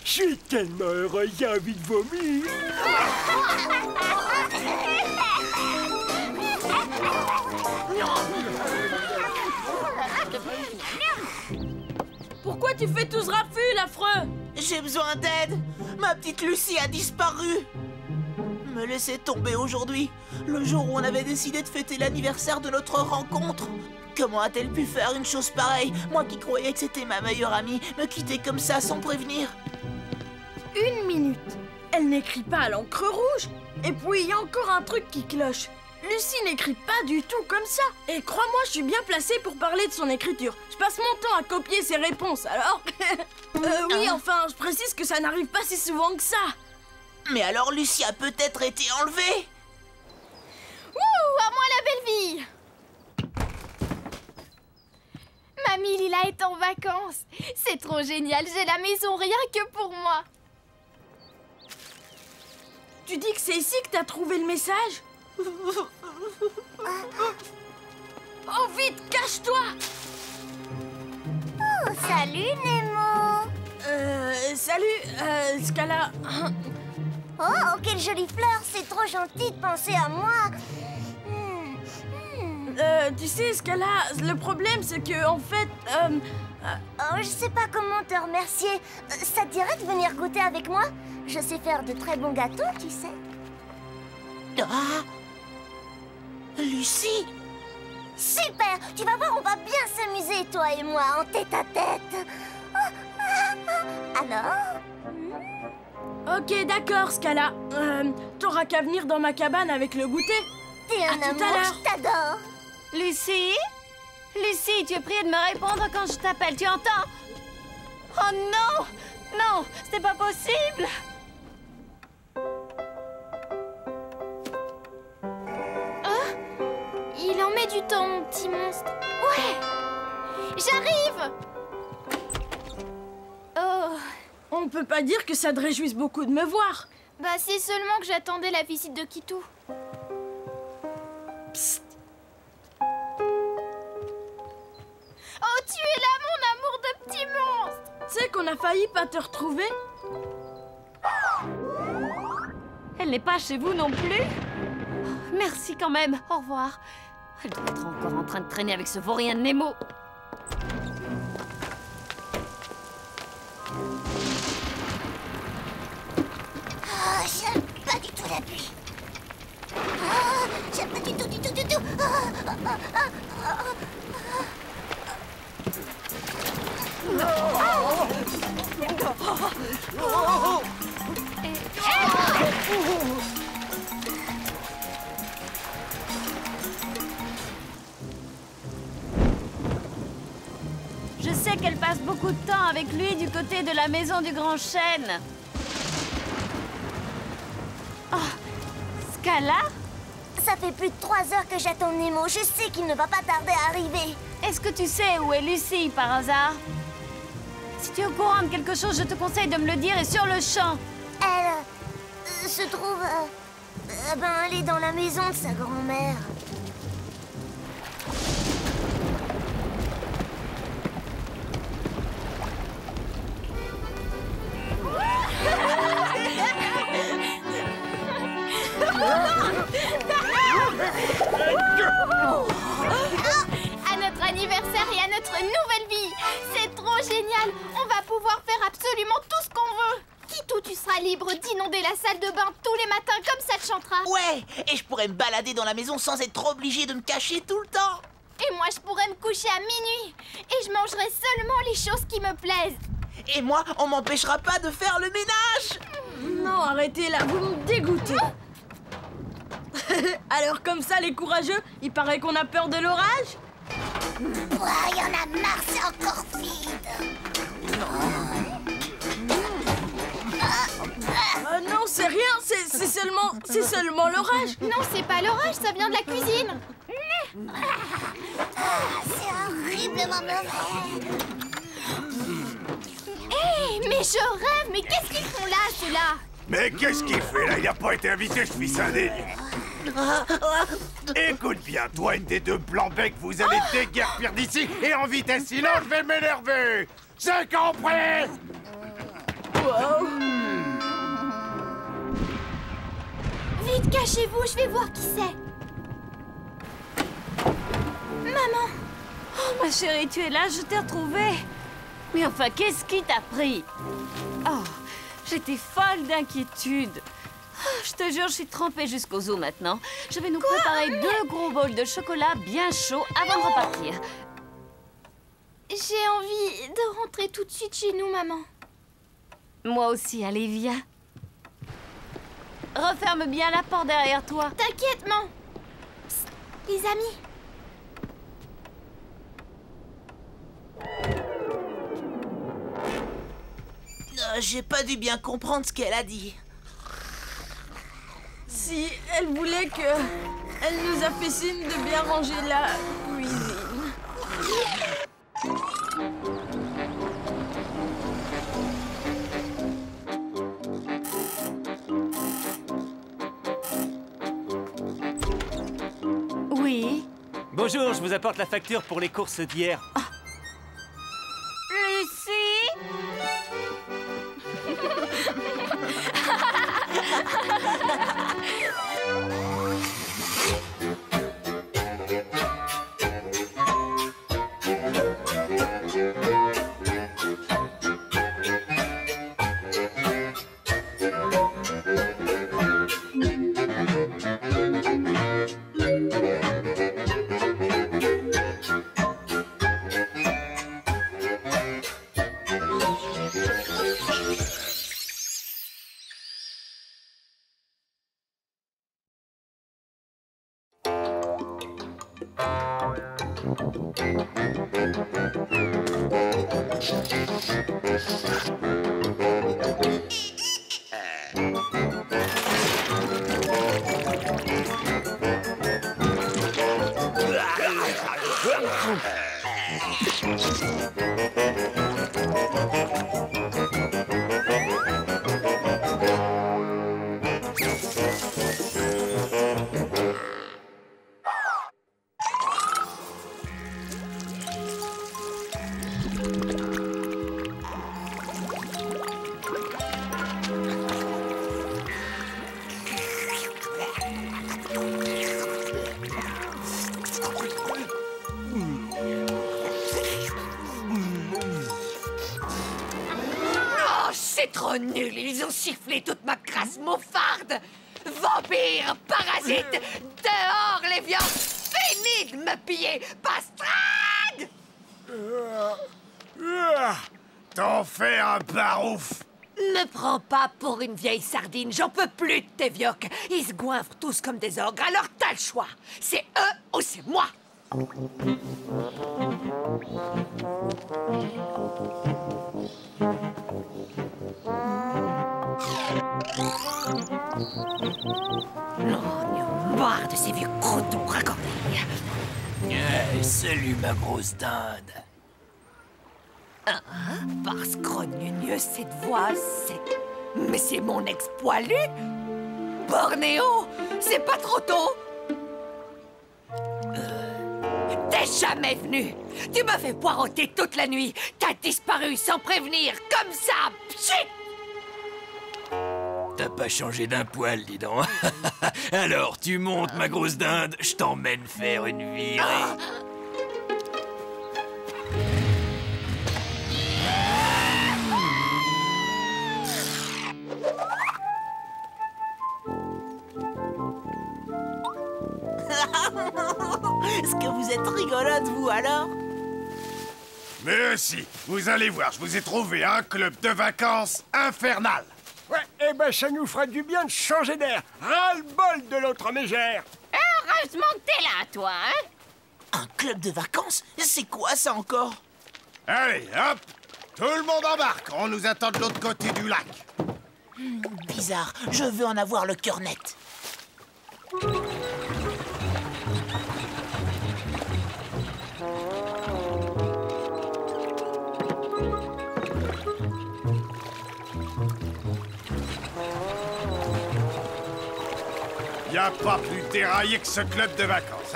S6: Je suis tellement heureux, j'ai envie de vomir.
S9: Pourquoi tu fais tout ce raffut, l'affreux?
S8: J'ai besoin d'aide. Ma petite Lucie a disparu. Me laisser tomber aujourd'hui, le jour où on avait décidé de fêter l'anniversaire de notre rencontre. Comment a-t-elle pu faire une chose pareille? Moi qui croyais que c'était ma meilleure amie, me quitter comme ça sans prévenir.
S9: 1 minute. Elle n'écrit pas à l'encre rouge. Et puis, il y a encore un truc qui cloche. Lucie n'écrit pas du tout comme ça. Et crois-moi, je suis bien placée pour parler de son écriture. Je passe mon temps à copier ses réponses, alors... oui, enfin, je précise que ça n'arrive pas si souvent que ça.
S8: Mais alors Lucie a peut-être été enlevée.
S15: Wouh, à moi la belle vie. Mamie Lila est en vacances. C'est trop génial, j'ai la maison rien que pour moi.
S9: Tu dis que c'est ici que t'as trouvé le message? Oh, vite, cache-toi!
S3: Oh, salut, Nemo.
S9: Salut, Scala.
S3: Oh, quelle jolie fleur! C'est trop gentil de penser à moi!
S9: Tu sais, Scala, le problème c'est que, en fait,
S3: Oh, je sais pas comment te remercier. Ça te dirait de venir goûter avec moi? Je sais faire de très bons gâteaux, tu sais.
S8: Ah! Lucie!
S3: Super! Tu vas voir, on va bien s'amuser, toi et moi, en tête-à-tête. Alors?
S9: Ok, d'accord, Scala. T'auras qu'à venir dans ma cabane avec le goûter.
S3: T'es un amour, je t'adore.
S5: Lucie? Lucie, tu es priée de me répondre quand je t'appelle, tu entends? Oh non! Non, c'est pas possible!
S15: Il en met du temps, mon petit monstre. Ouais! J'arrive! Oh.
S9: On ne peut pas dire que ça te réjouisse beaucoup de me voir.
S15: Bah, c'est seulement que j'attendais la visite de Kitou.
S9: Psst.
S15: Oh, tu es là, mon amour de petit monstre!
S9: Tu sais qu'on a failli pas te retrouver?
S5: Elle n'est pas chez vous non plus? Merci quand même, au revoir. Elle doit être encore en train de traîner avec ce vaurien de Nemo.
S3: Ah, j'aime pas du tout la pluie. Ah, j'aime pas du tout, du tout, du tout.
S5: Je sais qu'elle passe beaucoup de temps avec lui du côté de la maison du grand chêne. Oh, Scala?
S3: Ça fait plus de 3 heures que j'attends Nemo. Je sais qu'il ne va pas tarder à arriver.
S5: Est-ce que tu sais où est Lucie, par hasard? Si tu es au courant de quelque chose, je te conseille de me le dire et sur le champ.
S3: Elle se trouve... ben, elle est dans la maison de sa grand-mère.
S15: À notre anniversaire et à notre nouvelle vie! C'est trop génial! On va pouvoir faire absolument tout ce qu'on veut! Kitou, tu seras libre d'inonder la salle de bain tous les matins comme ça te chantera!
S8: Ouais! Et je pourrais me balader dans la maison sans être obligée de me cacher tout le temps!
S15: Et moi, je pourrais me coucher à minuit! Et je mangerai seulement les choses qui me plaisent!
S8: Et moi, on m'empêchera pas de faire le ménage!
S9: Non, arrêtez là, vous me dégoûtez! Alors comme ça, les courageux, il paraît qu'on a peur de l'orage?
S3: Ouah, y en a marre, c'est encore vide.
S9: Non, c'est rien, c'est seulement l'orage.
S15: Non, c'est pas l'orage, ça vient de la cuisine.
S3: C'est horriblement mauvais.
S15: Hé, mais je rêve, mais qu'est-ce qu'ils font là, ceux-là?
S7: Mais qu'est-ce qu'il fait là? Il n'a pas été invité, je suis indigne. Écoute bien, toi et tes 2 blancs-becs, vous allez déguerpir d'ici et en vitesse, sinon je vais m'énerver. C'est compris?
S9: Wow.
S15: Vite, cachez-vous, je vais voir qui c'est. Maman!
S5: Oh, ma chérie, tu es là, je t'ai retrouvée. Mais enfin, qu'est-ce qui t'a pris? Oh, j'étais folle d'inquiétude. Oh, je te jure, je suis trempée jusqu'aux os maintenant. Je vais nous préparer 2 gros bols de chocolat bien chauds avant de repartir.
S15: J'ai envie de rentrer tout de suite chez nous, maman.
S5: Moi aussi, allez, viens. Referme bien la porte derrière toi.
S15: T'inquiète, maman. Psst, les amis.
S8: J'ai pas dû bien comprendre ce qu'elle a dit.
S9: Si elle voulait que... Elle nous a fait signe de bien ranger la cuisine.
S5: Oui.
S16: Bonjour, je vous apporte la facture pour les courses d'hier.
S5: Ah. Lucie? C'est trop nul, ils ont sifflé toute ma crasse mouffarde. Vampires, parasites, dehors les viandes, fini de me piller, pastrade.
S7: T'en fais un barouf.
S5: Me prends pas pour une vieille sardine, j'en peux plus de tes vioques. Ils se goinfrent tous comme des ogres, alors t'as le choix. C'est eux ou c'est moi. Non, marre de ces vieux crotons raccordés.
S13: Salut ma grosse dinde.
S5: Parce grogneux cette voix, c'est... Mais c'est mon ex-poilu. Bornéo, c'est pas trop tôt. T'es jamais venu. Tu m'as fait poireauter toute la nuit. T'as disparu sans prévenir, comme ça. Pchit!
S13: T'as pas changé d'un poil, dis donc. Alors, tu montes, ma grosse dinde, je t'emmène faire une virée.
S8: Est-ce que vous êtes rigolote, vous, alors?
S7: Mais si, vous allez voir, je vous ai trouvé un club de vacances infernal.
S6: Ouais, eh ben ça nous fera du bien de changer d'air. Ras-le-bol de l'autre mégère.
S5: Heureusement que t'es là, toi, hein?
S8: Un club de vacances? C'est quoi, ça, encore?
S7: Allez, hop, tout le monde embarque, on nous attend de l'autre côté du lac.
S8: Bizarre, je veux en avoir le cœur net.
S7: Y a pas plus déraillé que ce club de vacances.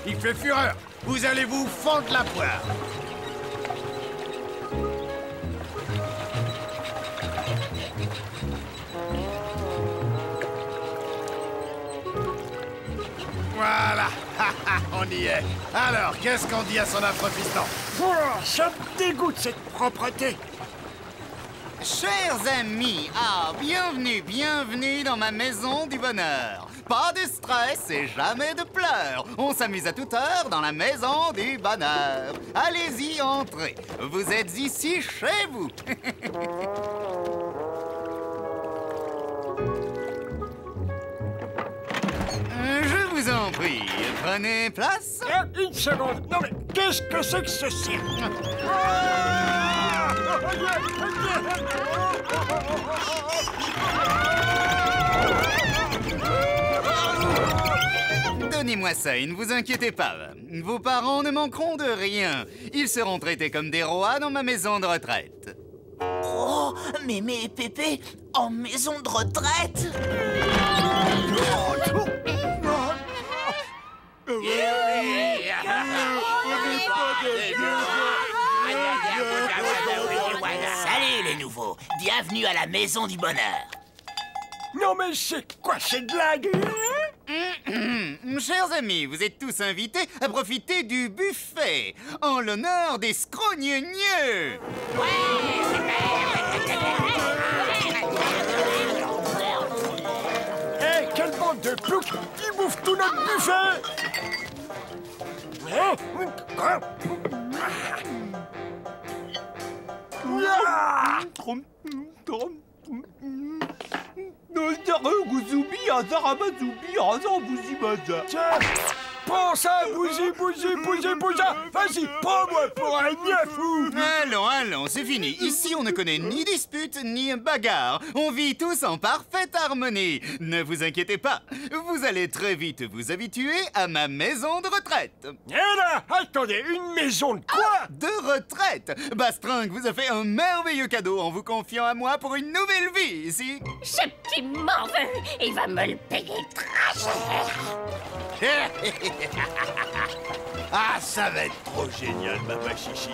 S7: Il fait fureur. Vous allez vous fendre la poire. Voilà. On y est. Alors, qu'est-ce qu'on dit à son approfistant?
S6: Oh, ça me dégoûte cette propreté.
S10: Chers amis, bienvenue dans ma maison du bonheur. Pas de stress et jamais de pleurs. On s'amuse à toute heure dans la maison du bonheur. Allez-y, entrez. Vous êtes ici chez vous. Je vous en prie, prenez place.
S6: Une seconde. Non mais, qu'est-ce que c'est que ce cirque?
S10: Donnez-moi ça et ne vous inquiétez pas. Vos parents ne manqueront de rien. Ils seront traités comme des rois dans ma maison de retraite.
S8: Oh, Mémé et Pépé en maison de retraite.
S17: Salut les nouveaux, bienvenue à la maison du bonheur.
S6: Non mais c'est quoi cette blague?
S10: Chers amis, vous êtes tous invités à profiter du buffet en l'honneur des scrogneux.
S6: Hé, quelle bande de ploucs qui bouffe tout notre buffet! Hein? Quoi? Tiens, prends ça, bougie, vas-y, prends-moi pour un fou.
S10: Allons, c'est fini. Ici, on ne connaît ni dispute, ni bagarre. On vit tous en parfaite harmonie. Ne vous inquiétez pas, vous allez très vite vous habituer à ma maison de retraite.
S6: Et là, attendez, une maison de quoi?
S10: De retraite. Bastringue vous a fait un merveilleux cadeau en vous confiant à moi pour une nouvelle vie ici.
S5: Ce petit morveux, il va me le payer très cher.
S7: Ah, ça va être trop génial, Papa Chichi.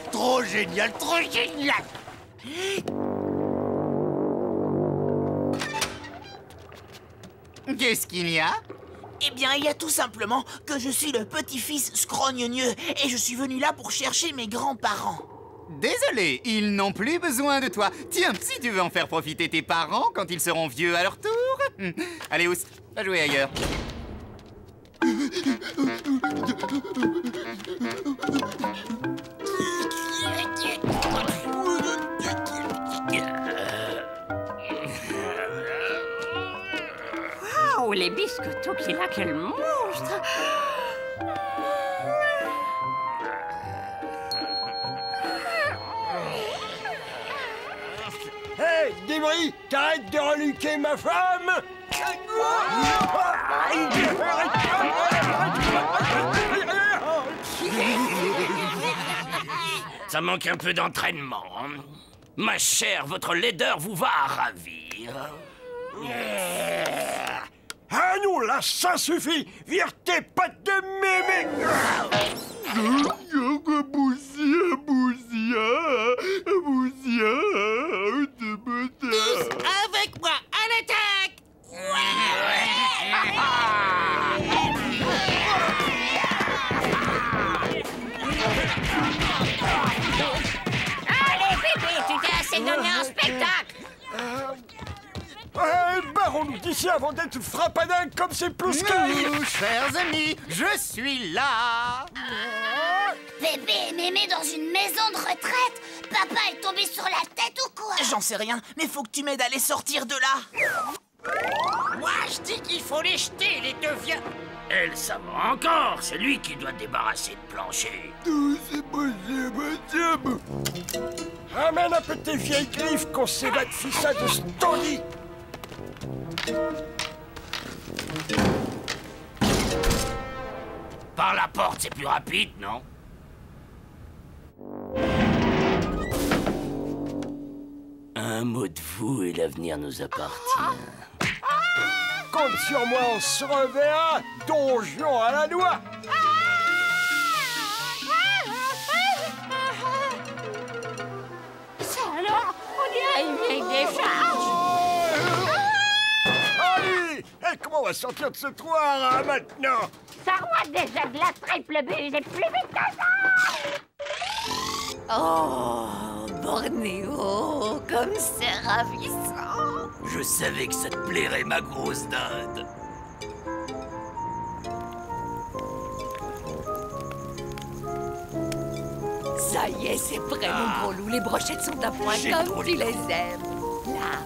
S7: Trop génial, trop génial.
S10: Qu'est-ce qu'il y a?
S8: Eh bien, il y a tout simplement que je suis le petit-fils scrogneux et je suis venu là pour chercher mes grands-parents.
S10: Désolé, ils n'ont plus besoin de toi. Tiens, si tu veux en faire profiter tes parents quand ils seront vieux à leur tour. Allez, Oust, va jouer ailleurs.
S5: Oh, les biscottos qu'il a, quel monstre!
S6: Hé, Débris, t'arrêtes de reluquer ma femme!
S13: Ça manque un peu d'entraînement. Ma chère, votre laideur vous va à ravir.
S6: Ah non, là, ça suffit! Vire tes pattes de mémé!
S8: Avec moi, à l'attaque!
S5: Allez, bébé, tu t'es assez donné un spectacle!
S6: Barrons-nous d'ici avant d'être frappadingue comme ces plousquins!
S10: Chers amis, je suis là!
S3: Bébé et mémé dans une maison de retraite? Papa est tombé sur la tête ou quoi?
S8: J'en sais rien, mais faut que tu m'aides à les sortir de là.
S13: Moi, je dis qu'il faut les jeter, les deux vieux. Elle, ça va encore. C'est lui qui doit débarrasser le plancher.
S6: Ramène un peu tes vieilles griffes qu'on s'évade fissa de Stony!
S13: Par la porte, c'est plus rapide, non? Un mot de vous et l'avenir nous appartient.
S6: Compte sur moi, on se reverra, donjon à la noix!
S5: Ça alors, on dirait une vieille décharge!
S6: Allez! Et comment on va sortir de ce trou hein, maintenant?
S5: Sors-moi déjà de la triple buse et plus vite que ça! Oh, Bornéo, comme c'est ravissant!
S13: Je savais que ça te plairait, ma grosse dinde.
S5: Ça y est, c'est prêt, mon gros loup. Les brochettes sont à point comme tu les aimes. Là.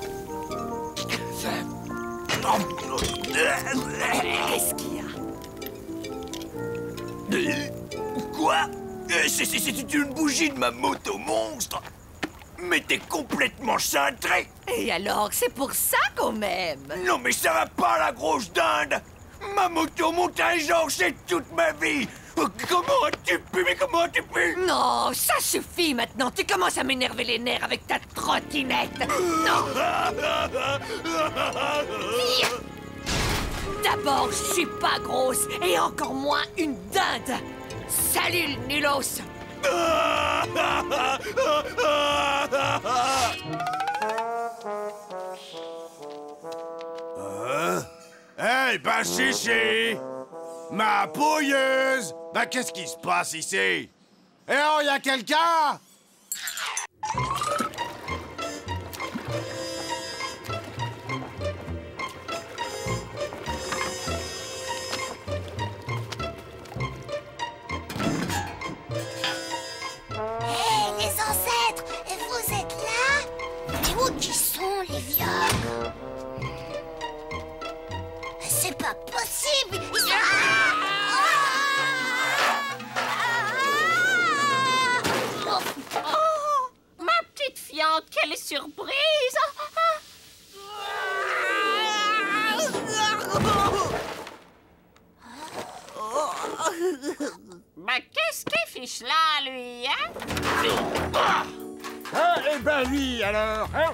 S5: Qu'est-ce qu'il y a?
S13: Quoi? C'est une bougie de ma moto monstre. Mais t'es complètement cintré.
S5: Et alors, c'est pour ça qu'on m'aime.
S13: Non mais ça va pas, la grosse dinde. Ma moto monte un genre, c'est toute ma vie. Comment as-tu pu? Mais comment as-tu pu?
S5: Non, ça suffit maintenant. Tu commences à m'énerver les nerfs avec ta trottinette. Non. D'abord, je suis pas grosse et encore moins une dinde. Salut, le nulos.
S7: Eh ben, Chichi! Ma pouilleuse! Ben, qu'est-ce qui se passe ici? Eh oh, y a quelqu'un?
S3: Hé, les ancêtres! Vous êtes là? Mais où qui sont les vieux? C'est pas possible!
S5: Ma petite fiante, quelle surprise! Bah, qu'est-ce qu'il fiche là, lui, hein?
S6: Ah, eh ben lui, alors, hein?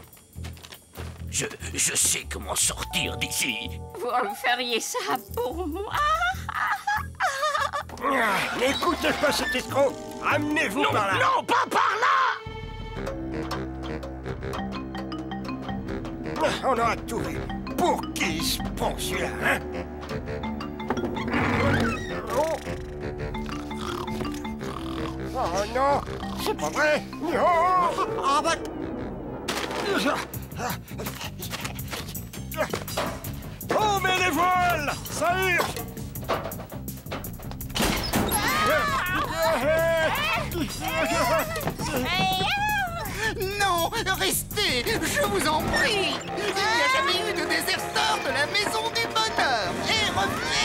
S13: Je sais comment sortir d'ici.
S5: Vous me feriez ça pour moi?
S6: N'écoutez pas cet escroc. Ramenez-vous par là.
S13: Non, pas par là.
S6: On aura tout vu. Pour qui il se prend celui-là, hein? Oh non, c'est pas vrai. Non. Ah bah... Oh, mais les voiles! Ça urge!
S10: Non, restez, je vous en prie. Il n'y a jamais eu de déserteur de la maison du bonheur. Et revenez.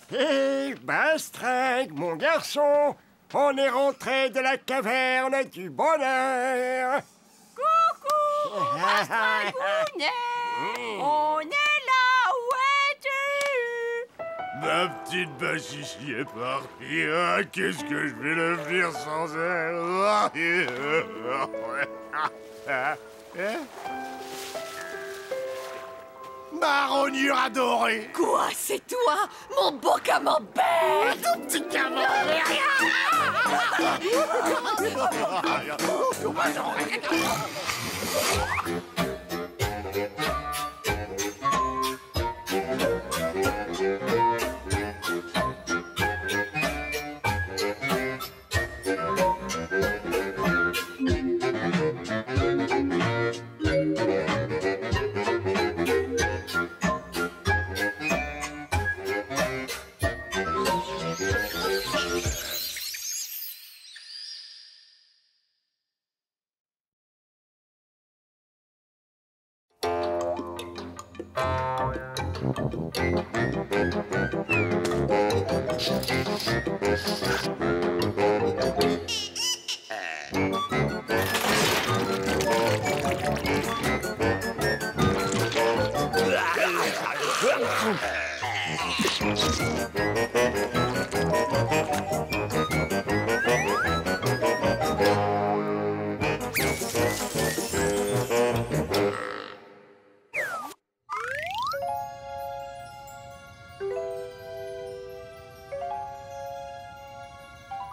S6: Hé, Bastringue, mon garçon, on est rentré de la caverne du bonheur.
S5: Coucou, Bastringounet. On est là, où es-tu?
S7: Ma petite Bachichi est partie. Ah, qu'est-ce que je vais devenir sans elle? Marronnière adorée!
S9: Quoi, c'est toi, mon beau camembert?
S10: Ton petit camembert!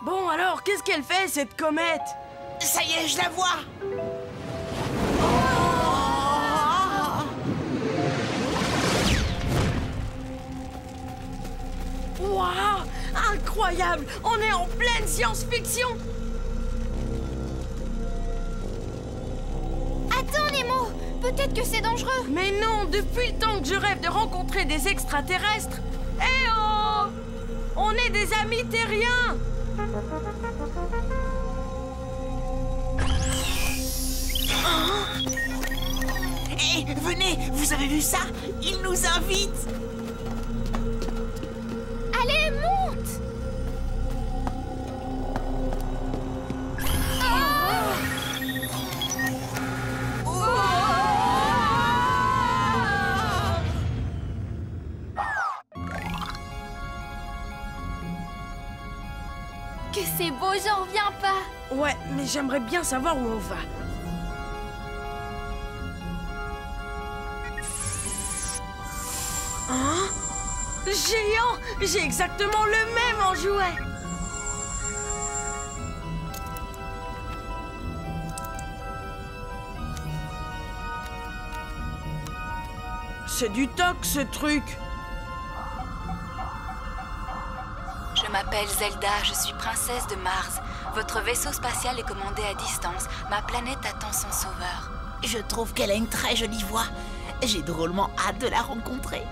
S9: Bon alors, qu'est-ce qu'elle fait, cette comète?
S8: Ça y est, je la vois.
S9: Waouh, incroyable! On est en pleine science-fiction!
S15: Attends, Nemo! Peut-être que c'est dangereux!
S9: Mais non, depuis le temps que je rêve de rencontrer des extraterrestres! Eh oh! On est des amis terriens!
S8: Hé, venez, vous avez vu ça? Il nous invite.
S15: Allez, monte! Que c'est beau, j'en reviens pas!
S9: Ouais, mais j'aimerais bien savoir où on va. Hein? Géant! J'ai exactement le même en jouet! C'est du toc, ce truc.
S17: Je m'appelle Zelda, je suis princesse de Mars. Votre vaisseau spatial est commandé à distance. Ma planète attend son sauveur.
S8: Je trouve qu'elle a une très jolie voix. J'ai drôlement hâte de la rencontrer.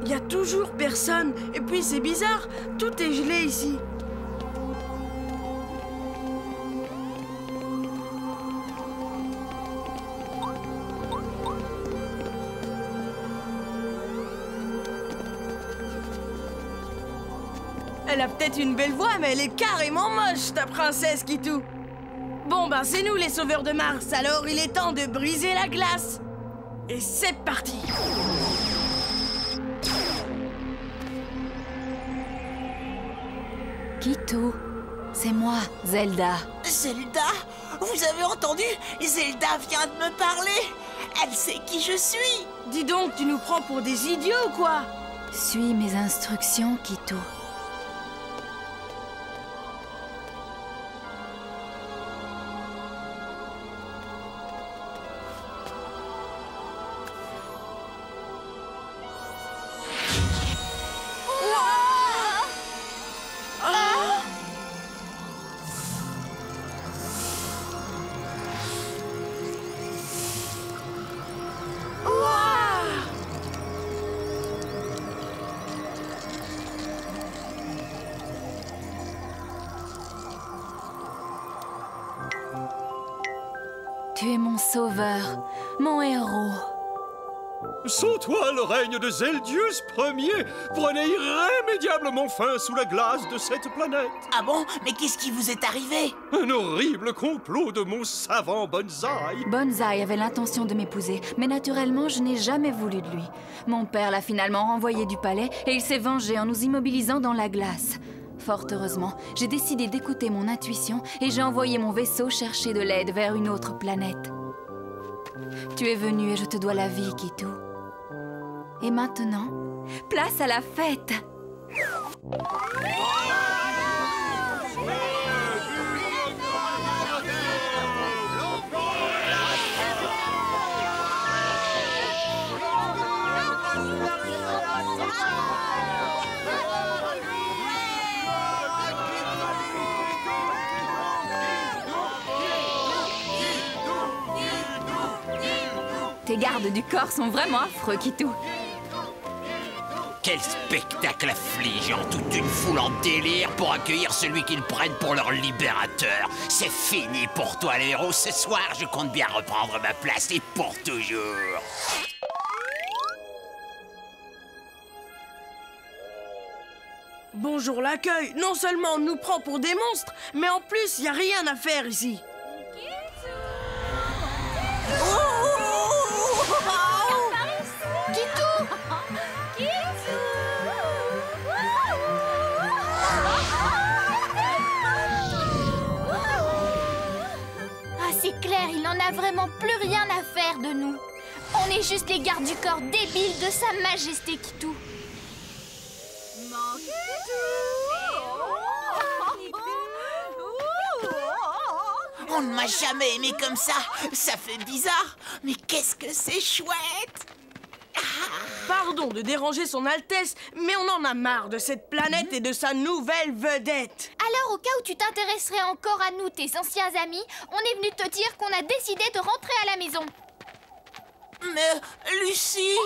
S9: Y a toujours personne. Et puis c'est bizarre, tout est gelé ici. Elle a peut-être une belle voix, mais elle est carrément moche, ta princesse Kitou. Bon, ben c'est nous les sauveurs de Mars, alors il est temps de briser la glace. Et c'est parti.
S17: Kitou, c'est moi, Zelda.
S8: Zelda? Vous avez entendu? Zelda vient de me parler. Elle sait qui je suis.
S9: Dis donc, tu nous prends pour des idiots ou quoi?
S17: Suis mes instructions, Kitou. Tu es mon sauveur, mon héros.
S18: Sans toi, le règne de Zeldius Ier prenait irrémédiablement fin sous la glace de cette planète.
S8: Ah bon? Mais qu'est-ce qui vous est arrivé?
S18: Un horrible complot de mon savant Bonsaï.
S17: Bonsaï avait l'intention de m'épouser, mais naturellement, je n'ai jamais voulu de lui. Mon père l'a finalement renvoyé du palais et il s'est vengé en nous immobilisant dans la glace. Fort heureusement, j'ai décidé d'écouter mon intuition et j'ai envoyé mon vaisseau chercher de l'aide vers une autre planète. Tu es venu et je te dois la vie, Kitou. Et maintenant, place à la fête! Tes gardes du corps sont vraiment affreux, Kitou.
S19: Quel spectacle affligeant, toute une foule en délire pour accueillir celui qu'ils prennent pour leur libérateur. C'est fini pour toi, les héros. Ce soir, je compte bien reprendre ma place et pour toujours.
S9: Bonjour l'accueil. Non seulement on nous prend pour des monstres, mais en plus, y a rien à faire ici.
S15: C'est clair, il n'en a vraiment plus rien à faire de nous. On est juste les gardes du corps débiles de Sa Majesté Kitou.
S8: On ne m'a jamais aimé comme ça. Ça fait bizarre. Mais qu'est-ce que c'est chouette!
S9: Pardon de déranger son Altesse, mais on en a marre de cette planète et de sa nouvelle vedette.
S15: Alors, au cas où tu t'intéresserais encore à nous, tes anciens amis, on est venu te dire qu'on a décidé de rentrer à la maison.
S8: Mais, Lucie...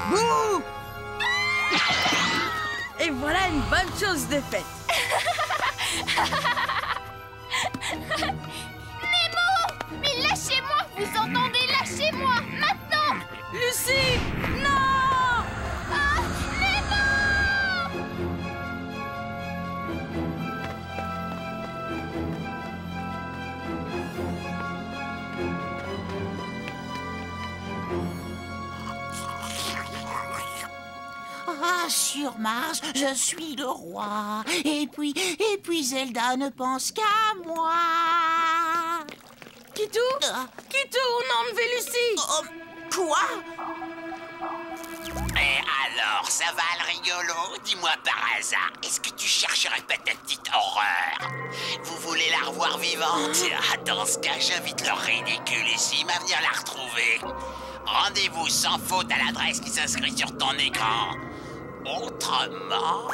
S9: Bouh! Et voilà une bonne chose de faite.
S15: Nemo! Mais lâchez-moi! Vous entendez? Lâchez-moi! Maintenant!
S9: Lucie! Non!
S15: Ah! Nemo!
S8: sur Mars, je suis le roi. Et puis Zelda ne pense qu'à moi.
S9: Kitou Kitou, on a enlevé Lucie.
S8: Quoi?
S19: Et alors, ça va le rigolo? Dis-moi par hasard, est-ce que tu chercherais pas ta petite horreur? Vous voulez la revoir vivante? Dans ce cas, j'invite le ridicule ici à venir la retrouver. Rendez-vous sans faute à l'adresse qui s'inscrit sur ton écran. Autrement...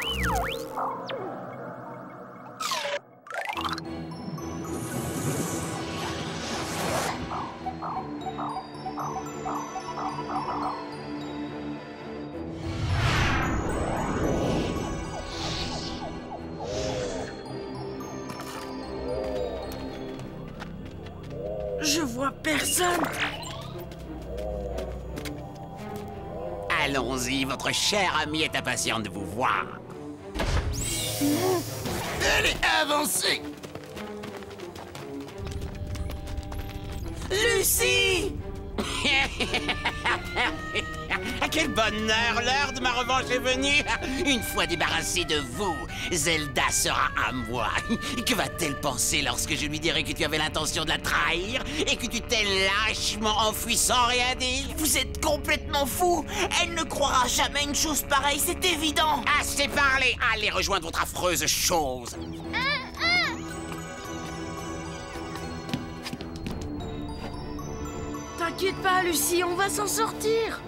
S9: Je vois personne.
S19: Allons-y, votre chère amie est impatiente de vous voir.
S13: Allez, avancez!
S8: Lucie!
S19: Quel bonheur, l'heure de ma revanche est venue. Une fois débarrassée de vous, Zelda sera à moi. Que va-t-elle penser lorsque je lui dirai que tu avais l'intention de la trahir et que tu t'es lâchement enfui sans rien dire?
S8: Vous êtes complètement fou. Elle ne croira jamais une chose pareille, c'est évident.
S19: Assez parlé, allez rejoindre votre affreuse chose.
S9: T'inquiète pas, Lucie, on va s'en sortir.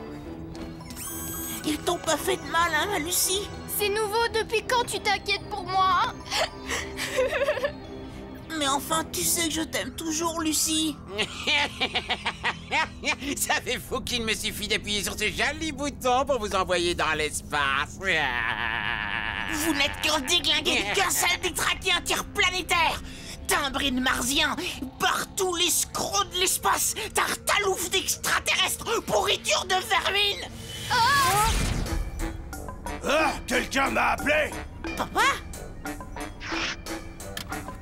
S8: Ils t'ont pas fait de mal, hein, Lucie?
S15: C'est nouveau, depuis quand tu t'inquiètes pour moi?
S8: Mais enfin, tu sais que je t'aime toujours, Lucie.
S19: Savez-vous qu'il me suffit d'appuyer sur ce joli bouton pour vous envoyer dans l'espace?
S8: Vous n'êtes qu'un déglingué, qu'un sale détraqué interplanétaire. T'as un bride marsien, partout l'escroc de l'espace, tartalouf d'extraterrestres, pourriture de vermine.
S13: Ah, quelqu'un m'a appelé?
S8: Papa?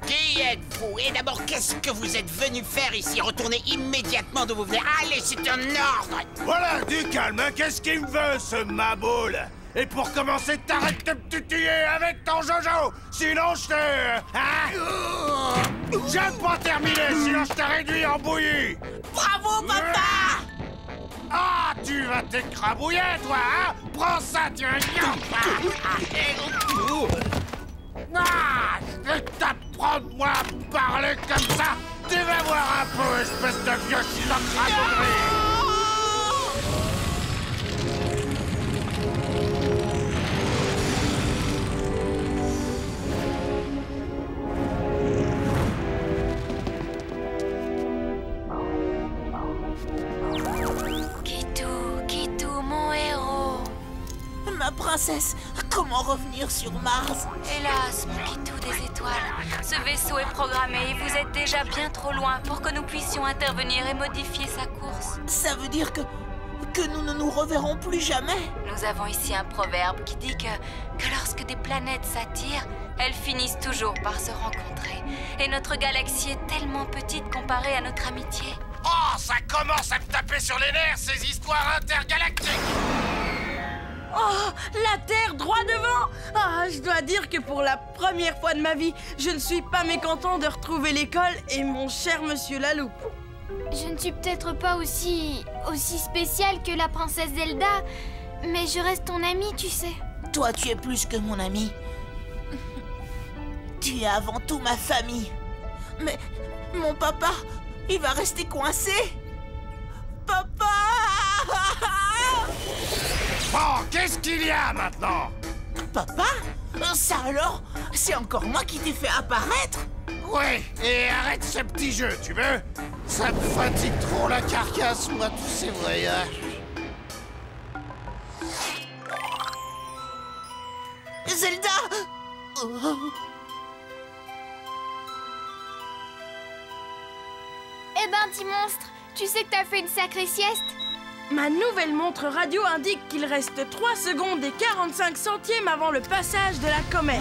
S19: Qui êtes-vous? Et d'abord, qu'est-ce que vous êtes venu faire ici? Retournez immédiatement d'où vous venez. Allez, c'est un ordre.
S13: Voilà, du calme, hein. Qu'est-ce qu'il me veut, ce maboule? Et pour commencer, t'arrêtes de me tutuiller avec ton Jojo. Sinon, je te... Hein? J'aime pas terminer, sinon je te réduis en bouillie.
S8: Bravo, papa!
S13: Ah, tu vas t'écrabouiller, toi, hein? Prends ça, tu vas... Ah, je vais t'apprendre, moi, à parler comme ça. Tu vas voir un peu, espèce de vieux chinois.
S15: Kitou, mon héros.
S8: Ma princesse, comment revenir sur Mars?
S17: Hélas, mon Kitou des étoiles, ce vaisseau est programmé et vous êtes déjà bien trop loin pour que nous puissions intervenir et modifier sa course.
S8: Ça veut dire que nous ne nous reverrons plus jamais?
S17: Nous avons ici un proverbe qui dit que lorsque des planètes s'attirent, elles finissent toujours par se rencontrer. Et notre galaxie est tellement petite comparée à notre amitié.
S13: Oh, ça commence à me taper sur les nerfs, ces histoires intergalactiques!
S9: Oh, la Terre droit devant! Ah, je dois dire que pour la première fois de ma vie, je ne suis pas mécontent de retrouver l'école et mon cher Monsieur Lalou.
S15: Je ne suis peut-être pas aussi spéciale que la princesse Zelda, mais je reste ton amie, tu sais.
S8: Toi, tu es plus que mon ami. Tu es avant tout ma famille. Mais mon papa, il va rester coincé. Papa!
S13: Bon, qu'est-ce qu'il y a maintenant?
S8: Papa? Ça alors? C'est encore moi qui t'ai fait apparaître?
S13: Oui, et arrête ce petit jeu, tu veux? Ça me fatigue trop la carcasse, moi, tous ces voyages.
S8: Zelda! Oh.
S15: Eh ben, petit monstre, tu sais que t'as fait une sacrée sieste?
S9: Ma nouvelle montre radio indique qu'il reste 3 secondes et 45 centièmes avant le passage de la comète.